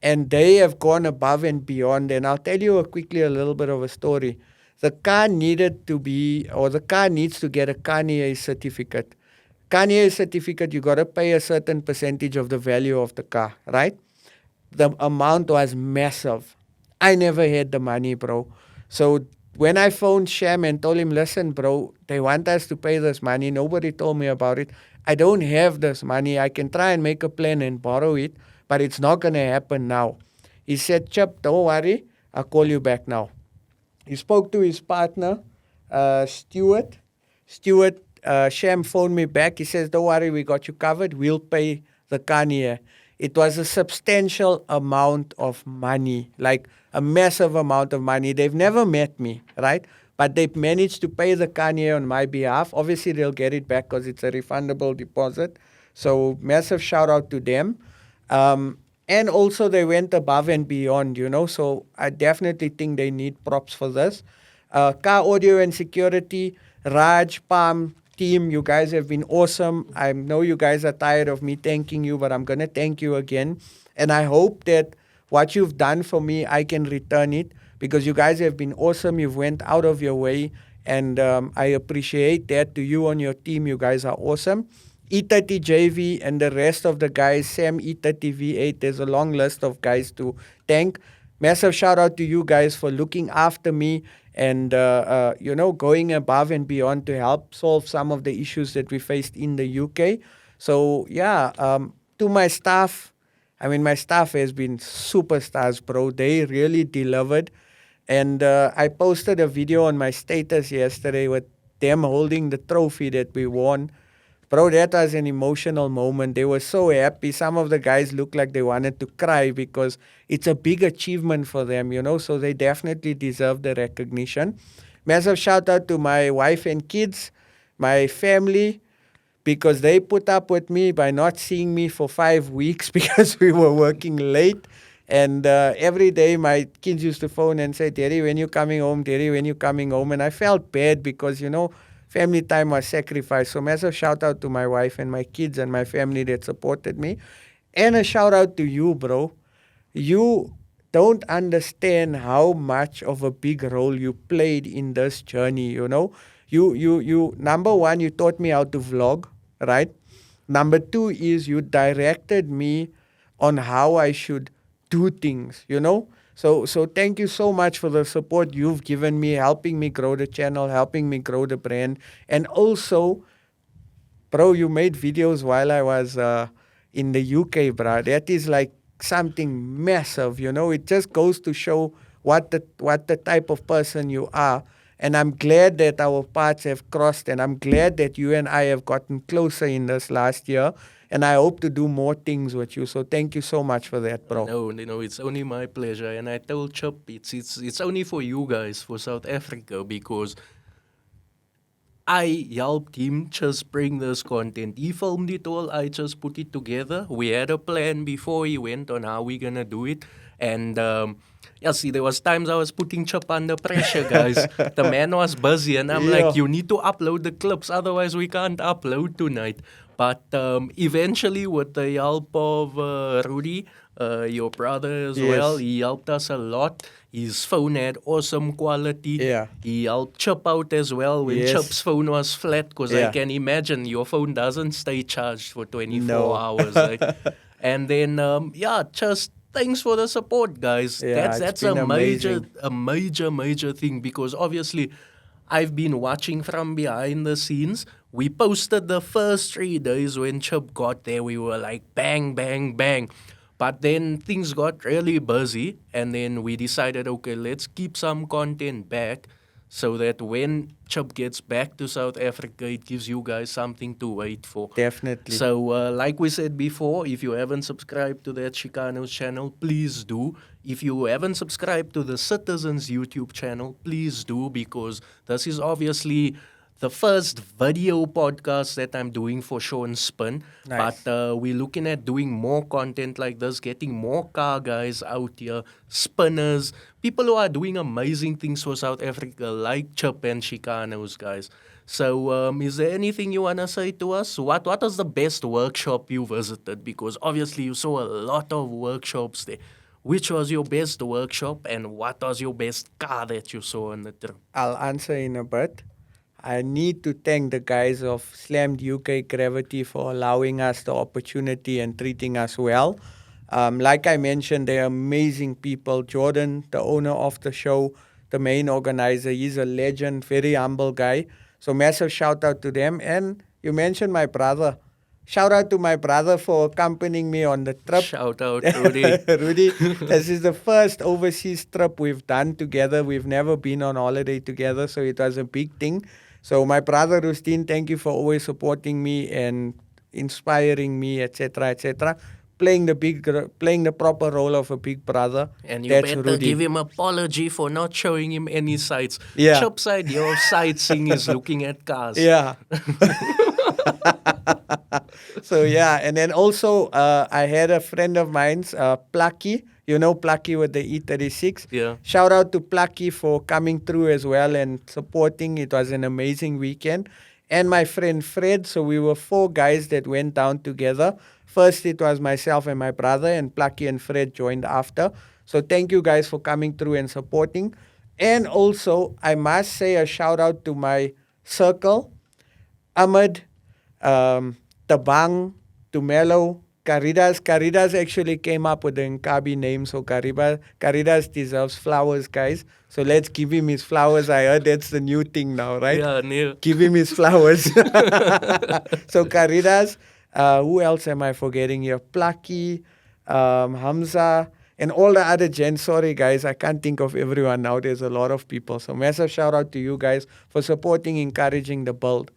S2: and they have gone above and beyond. And I'll tell you quickly a little bit of a story. The car needed to be, or the car needs to get a Kanye certificate. Kanye certificate, you got to pay a certain percentage of the value of the car, right? The amount was massive. I never had the money, bro. So when I phoned Sham and told him, listen, bro, they want us to pay this money. Nobody told me about it. I don't have this money. I can try and make a plan and borrow it, but it's not going to happen now. He said, Chip, don't worry. I'll call you back now. He spoke to his partner, Stuart. Stuart, Sham phoned me back. He says, don't worry, we got you covered. We'll pay the Kanye. It was a substantial amount of money, like a massive amount of money. They've never met me, right? But they've managed to pay the Kanye on my behalf. Obviously, they'll get it back because it's a refundable deposit. So, massive shout out to them. And also, they went above and beyond, you know. So, I definitely think they need props for this. Car audio and security, Raj, Palm, team, you guys have been awesome. I know you guys are tired of me thanking you, but I'm going to thank you again. And I hope that what you've done for me, I can return it because you guys have been awesome. You've went out of your way, and I appreciate that. To you on your team, you guys are awesome. E30 JV and the rest of the guys, Sam E30 V8, there's a long list of guys to thank. Massive shout out to you guys for looking after me and, going above and beyond to help solve some of the issues that we faced in the UK. So, yeah, to my staff, I mean, my staff has been superstars, bro. They really delivered. And I posted a video on my status yesterday with them holding the trophy that we won. Bro, that was an emotional moment. They were so happy. Some of the guys looked like they wanted to cry because it's a big achievement for them, you know, so they definitely deserve the recognition. Massive shout out to my wife and kids, my family, because they put up with me by not seeing me for 5 weeks because we were working late. And every day my kids used to phone and say, Terry, when you coming home? Terry, when you coming home? And I felt bad because, you know, family time was sacrificed. So massive shout out to my wife and my kids and my family that supported me. And a shout out to you, bro. You don't understand how much of a big role you played in this journey, you know. You number one, you taught me how to vlog, right? Number two is you directed me on how I should do things, you know. So thank you so much for the support you've given me, helping me grow the channel, helping me grow the brand. And also, bro, you made videos while I was in the UK, bro. That is like something massive, you know. It just goes to show what the type of person you are. And I'm glad that our paths have crossed, and I'm glad that you and I have gotten closer in this last year. And I hope to do more things with you. So thank you so much for that, bro.
S1: No, it's only my pleasure. And I told Chip, it's only for you guys, for South Africa, because I helped him just bring this content. He filmed it all, I just put it together. We had a plan before he went on how we gonna do it. And yeah, see, there was times I was putting Chip under pressure, guys. The man was busy, and I'm
S2: Yeah.
S1: like, you need to upload the clips, otherwise we can't upload tonight. But eventually, with the help of Rudy, your brother as well,
S2: Yes.
S1: he helped us a lot. His phone had awesome quality.
S2: Yeah.
S1: He helped Chip out as well when
S2: Yes.
S1: Chip's phone was flat, because I
S2: Yeah.
S1: can imagine your phone doesn't stay charged for 24
S2: No.
S1: hours. Like. And then, yeah, just thanks for the support, guys.
S2: Yeah, it's
S1: That's a
S2: been amazing.
S1: major thing, because obviously I've been watching from behind the scenes. We posted the first 3 days when Chip got there. We were like bang, bang, bang. But then things got really busy, and then we decided, okay, let's keep some content back. so that when Chip gets back to South Africa, it gives you guys something to wait for.
S2: Definitely.
S1: So, like we said before, if you haven't subscribed to that Chicanos channel, please do. If you haven't subscribed to the Citizens YouTube channel, please do, because this is obviously the first video podcast that I'm doing for Shaun Spin.
S2: Nice.
S1: But we're looking at doing more content like this, getting more car guys out here, spinners, people who are doing amazing things for South Africa, like Chip and Chicanos, guys. So, is there anything you want to say to us? What was the best workshop you visited? Because obviously you saw a lot of workshops there. Which was your best workshop, and what was your best car that you saw on the trip?
S2: I'll answer in a bit. I need to thank the guys of Slammed UK Gravity for allowing us the opportunity and treating us well. Like I mentioned, they're amazing people. Jordan, the owner of the show, the main organizer, he's a legend, very humble guy. So massive shout out to them. And you mentioned my brother. Shout out to my brother for accompanying me on the trip.
S1: Shout out, Rudy.
S2: Rudy, this is the first overseas trip we've done together. We've never been on holiday together, so it was a big thing. So my brother Rustin, thank you for always supporting me and inspiring me, etc., etc. Playing the proper role of a big brother.
S1: And you
S2: That's
S1: better
S2: Rudy.
S1: give him apology for not showing him any sights.
S2: Yeah.
S1: Chip side, your sightseeing is looking at cars.
S2: Yeah. So yeah, and then also I had a friend of mine's, Plucky. You know Plucky with the E36.
S1: Yeah.
S2: Shout out to Plucky for coming through as well and supporting. It was an amazing weekend. And my friend Fred. So we were 4 guys that went down together. First it was myself and my brother, and Plucky and Fred joined after. So thank you guys for coming through and supporting. And also I must say a shout out to my circle, Ahmed, Tabang, Tumelo, Caridas. Caridas actually came up with the Nkabi name, so Caridas deserves flowers, guys. So let's give him his flowers. I heard that's the new thing now, right?
S1: Yeah, Neil.
S2: Give him his flowers. So Caridas, who else am I forgetting here? Plucky, Hamza, and all the other gens. Sorry, guys, I can't think of everyone now. There's a lot of people. So massive shout out to you guys for supporting, encouraging the build.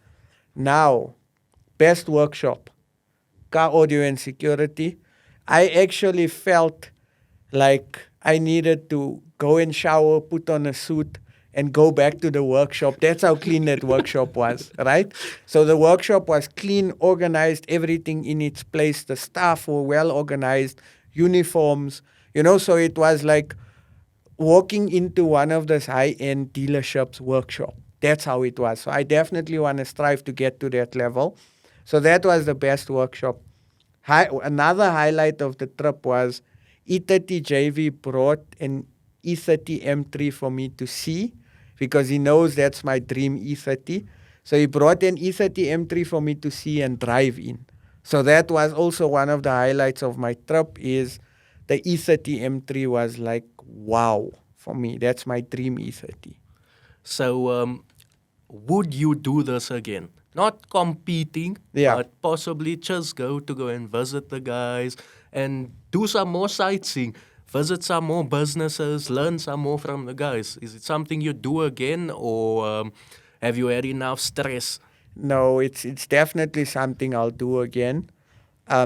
S2: Now, best workshop, car audio and security. I actually felt like I needed to go and shower, put on a suit, and go back to the workshop. That's how clean that workshop was, right? So the workshop was clean, organized, everything in its place. The staff were well organized, uniforms, so it was like walking into one of those high-end dealerships workshop. That's how it was. So I definitely want to strive to get to that level. So that was the best workshop. Another highlight of the trip was E30 JV brought an E30 M3 for me to see, because he knows that's my dream E30. So he brought an E30 M3 for me to see and drive in. So that was also one of the highlights of my trip. Is the E30 M3 was like, wow, for me. That's my dream E30.
S1: So, would you do this again? Not competing,
S2: Yeah.
S1: but possibly just go and visit the guys and do some more sightseeing, visit some more businesses, learn some more from the guys. Is it something you do again, or have you had enough stress?
S2: No, it's definitely something I'll do again.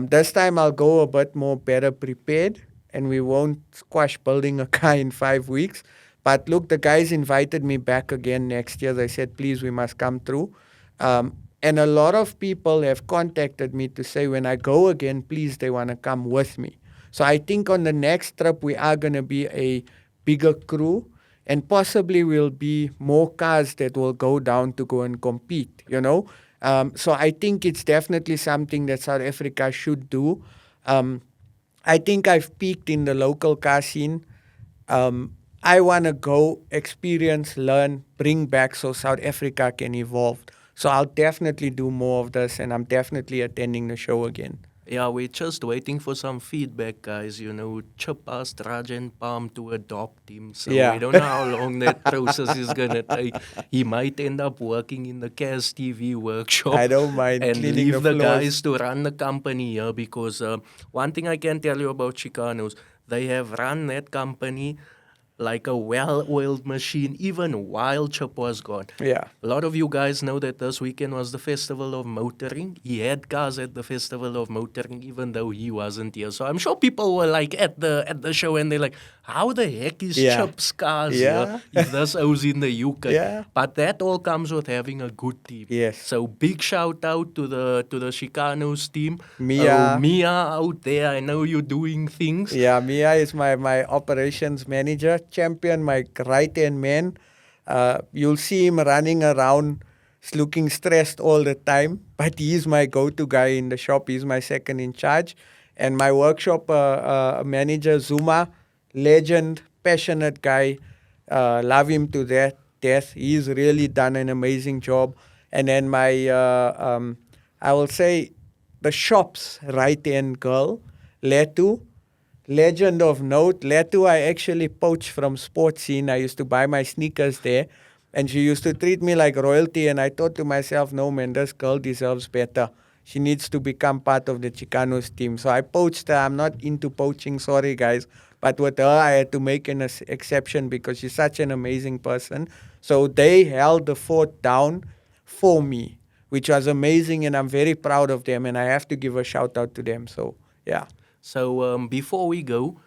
S2: This time I'll go a bit more better prepared, and we won't squash building a car in 5 weeks. But look, the guys invited me back again next year. They said, please, we must come through. And a lot of people have contacted me to say, when I go again, please, they want to come with me. So I think on the next trip, we are going to be a bigger crew, and possibly will be more cars that will go down to go and compete, So I think it's definitely something that South Africa should do. I think I've peaked in the local car scene. I want to go experience, learn, bring back so South Africa can evolve. So I'll definitely do more of this, and I'm definitely attending the show again.
S1: Yeah, we're just waiting for some feedback, guys. Chip asked Raj and Palm to adopt him. So
S2: Yeah.
S1: we don't know how long that process is going to take. He might end up working in the CAS TV workshop.
S2: I don't mind
S1: and
S2: cleaning
S1: leave
S2: the
S1: the
S2: floors.
S1: guys to run the company here, because one thing I can tell you about Chicanos, they have run that company like a well-oiled machine, even while Chip was gone.
S2: Yeah.
S1: A lot of you guys know that this weekend was the Festival of Motoring. He had cars at the Festival of Motoring, even though he wasn't here. So I'm sure people were like at the show and they're like, "How the heck is
S2: Yeah.
S1: Chip's cars here
S2: Yeah.
S1: if this owes in the UK?"
S2: Yeah.
S1: But that all comes with having a good team.
S2: Yes.
S1: So big shout out to the Chicanos team. Oh,
S2: Mia.
S1: Mia out there, I know you're doing things.
S2: Yeah, Mia is my operations manager, champion, my right hand man. You'll see him running around, looking stressed all the time, but he's my go-to guy in the shop. He's my second in charge, and my workshop manager Zuma, legend, passionate guy. Love him to death. He's really done an amazing job. And then my, I will say, the shop's right hand girl, Letu. Legend of note, Letu I actually poached from sports scene. I used to buy my sneakers there, and she used to treat me like royalty. And I thought to myself, no man, this girl deserves better. She needs to become part of the Chicanos team. So I poached her. I'm not into poaching, sorry guys. But with her, I had to make an exception because she's such an amazing person. So they held the fort down for me, which was amazing, and I'm very proud of them. And I have to give a shout out to them. So yeah.
S1: So before we go,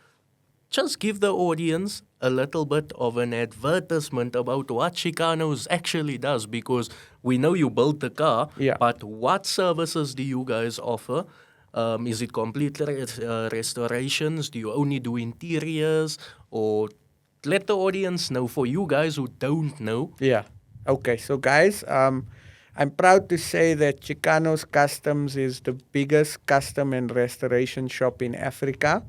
S1: just give the audience a little bit of an advertisement about what Chicanos actually does, because we know you built the car,
S2: Yeah.
S1: but what services do you guys offer? Is it complete restorations? Do you only do interiors? Or let the audience know, for you guys who don't know.
S2: Yeah. Okay. So, guys, I'm proud to say that Chicanos Customs is the biggest custom and restoration shop in Africa.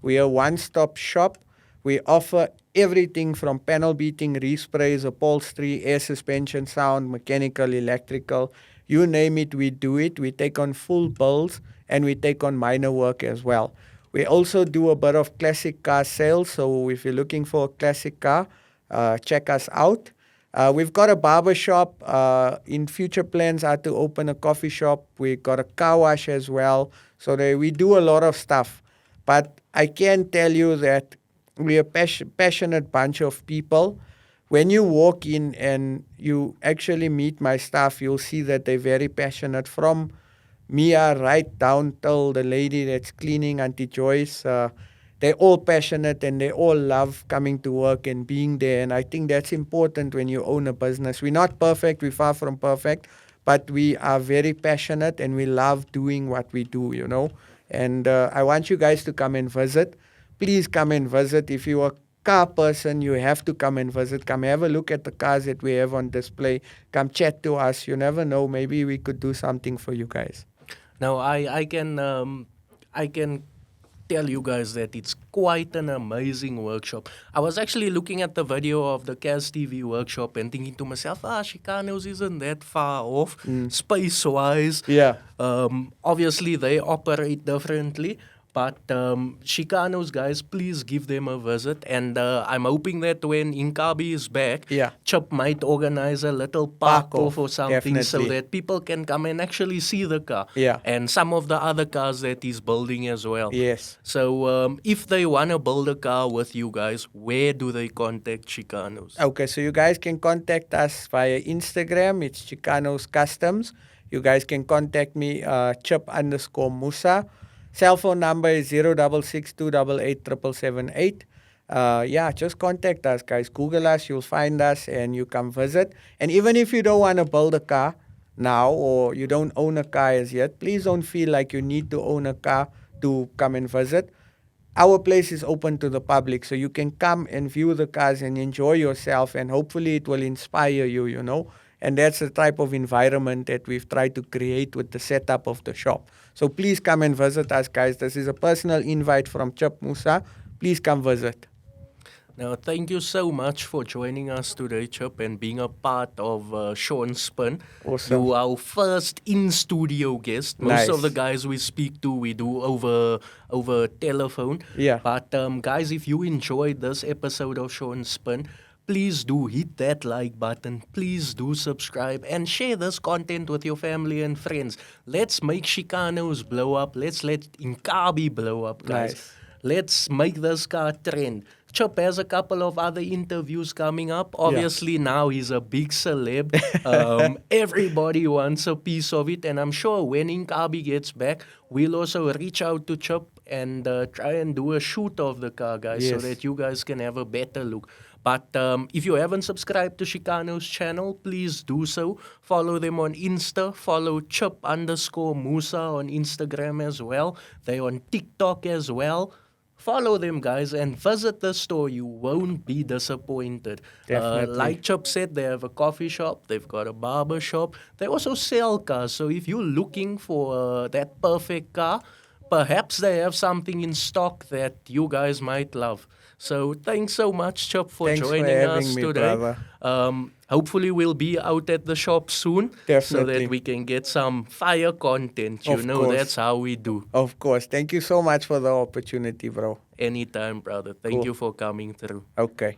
S2: We are a one-stop shop. We offer everything from panel beating, resprays, upholstery, air suspension, sound, mechanical, electrical. You name it, we do it. We take on full bills, and we take on minor work as well. We also do a bit of classic car sales. So if you're looking for a classic car, check us out. We've got a barber shop. In future plans are to open a coffee shop. We got a car wash as well. So we do a lot of stuff. But I can tell you that we're a passionate bunch of people. When you walk in and you actually meet my staff, you'll see that they're very passionate, from Mia right down till the lady that's cleaning, Auntie Joyce. They're all passionate and they all love coming to work and being there. And I think that's important when you own a business. We're not perfect, we're far from perfect, but we are very passionate and we love doing what we do, you know. And I want you guys to come and visit. Please come and visit. If you're a car person, you have to come and visit. Come have a look at the cars that we have on display. Come chat to us. You never know, maybe we could do something for you guys.
S1: Now, I can tell you guys that it's quite an amazing workshop. I was actually looking at the video of the Cas TV workshop and thinking to myself, Chicanos isn't that far off space-wise.
S2: Yeah.
S1: Obviously, they operate differently. But Chicanos, guys, please give them a visit. And I'm hoping that when Nkabi is back,
S2: Yeah.
S1: Chip might organize a little park off or something so
S2: definitely.
S1: that people can come and actually see the car.
S2: Yeah.
S1: And some of the other cars that he's building as well.
S2: Yes.
S1: So if they want to build a car with you guys, where do they contact Chicanos?
S2: Okay, so you guys can contact us via Instagram. It's Chicanos Customs. You guys can contact me, Chip_Moosa. Cell phone number is 066-288-7778. Yeah, just contact us, guys. Google us, you'll find us, and you come visit. And even if you don't want to build a car now, or you don't own a car as yet, please don't feel like you need to own a car to come and visit. Our place is open to the public, so you can come and view the cars and enjoy yourself, and hopefully it will inspire you, you know. And that's the type of environment that we've tried to create with the setup of the shop. So please come and visit us, guys. This is a personal invite from Chip Moosa. Please come visit.
S1: Now, thank you so much for joining us today, Chip, and being a part of Shaun Spin.
S2: Awesome.
S1: You are our first in-studio guest. Most of
S2: Nice.
S1: the guys we speak to, we do over telephone.
S2: Yeah.
S1: But guys, if you enjoyed this episode of Shaun Spin, please do hit that like button. Please do subscribe and share this content with your family and friends. Let's make Chicanos blow up. Let's let Nkabi blow up, guys.
S2: Nice.
S1: let's make this car trend. Chip has a couple of other interviews coming up. Obviously, now he's a big celeb. Everybody wants a piece of it, and I'm sure when Nkabi gets back, we'll also reach out to Chip and try and do a shoot of the car, guys, so
S2: Yes.
S1: that you guys can have a better look. But if you haven't subscribed to Chicanos channel, please do so. Follow them on Insta. Follow Chip_Moosa on Instagram as well. They're on TikTok as well. Follow them, guys, and visit the store. You won't be disappointed.
S2: Definitely.
S1: Like Chip said, they have a coffee shop. They've got a barber shop. They also sell cars. So if you're looking for that perfect car, perhaps they have something in stock that you guys might love. So thanks so much, Chip, for
S2: Thanks for
S1: joining
S2: having
S1: us
S2: me,
S1: today.
S2: brother.
S1: Hopefully we'll be out at the shop soon so
S2: Definitely.
S1: that we can get some fire content. You
S2: Of
S1: know,
S2: course.
S1: that's how we do.
S2: Of course. Thank you so much for the opportunity, bro.
S1: Anytime, brother. Thank
S2: Cool.
S1: you for coming through.
S2: Okay.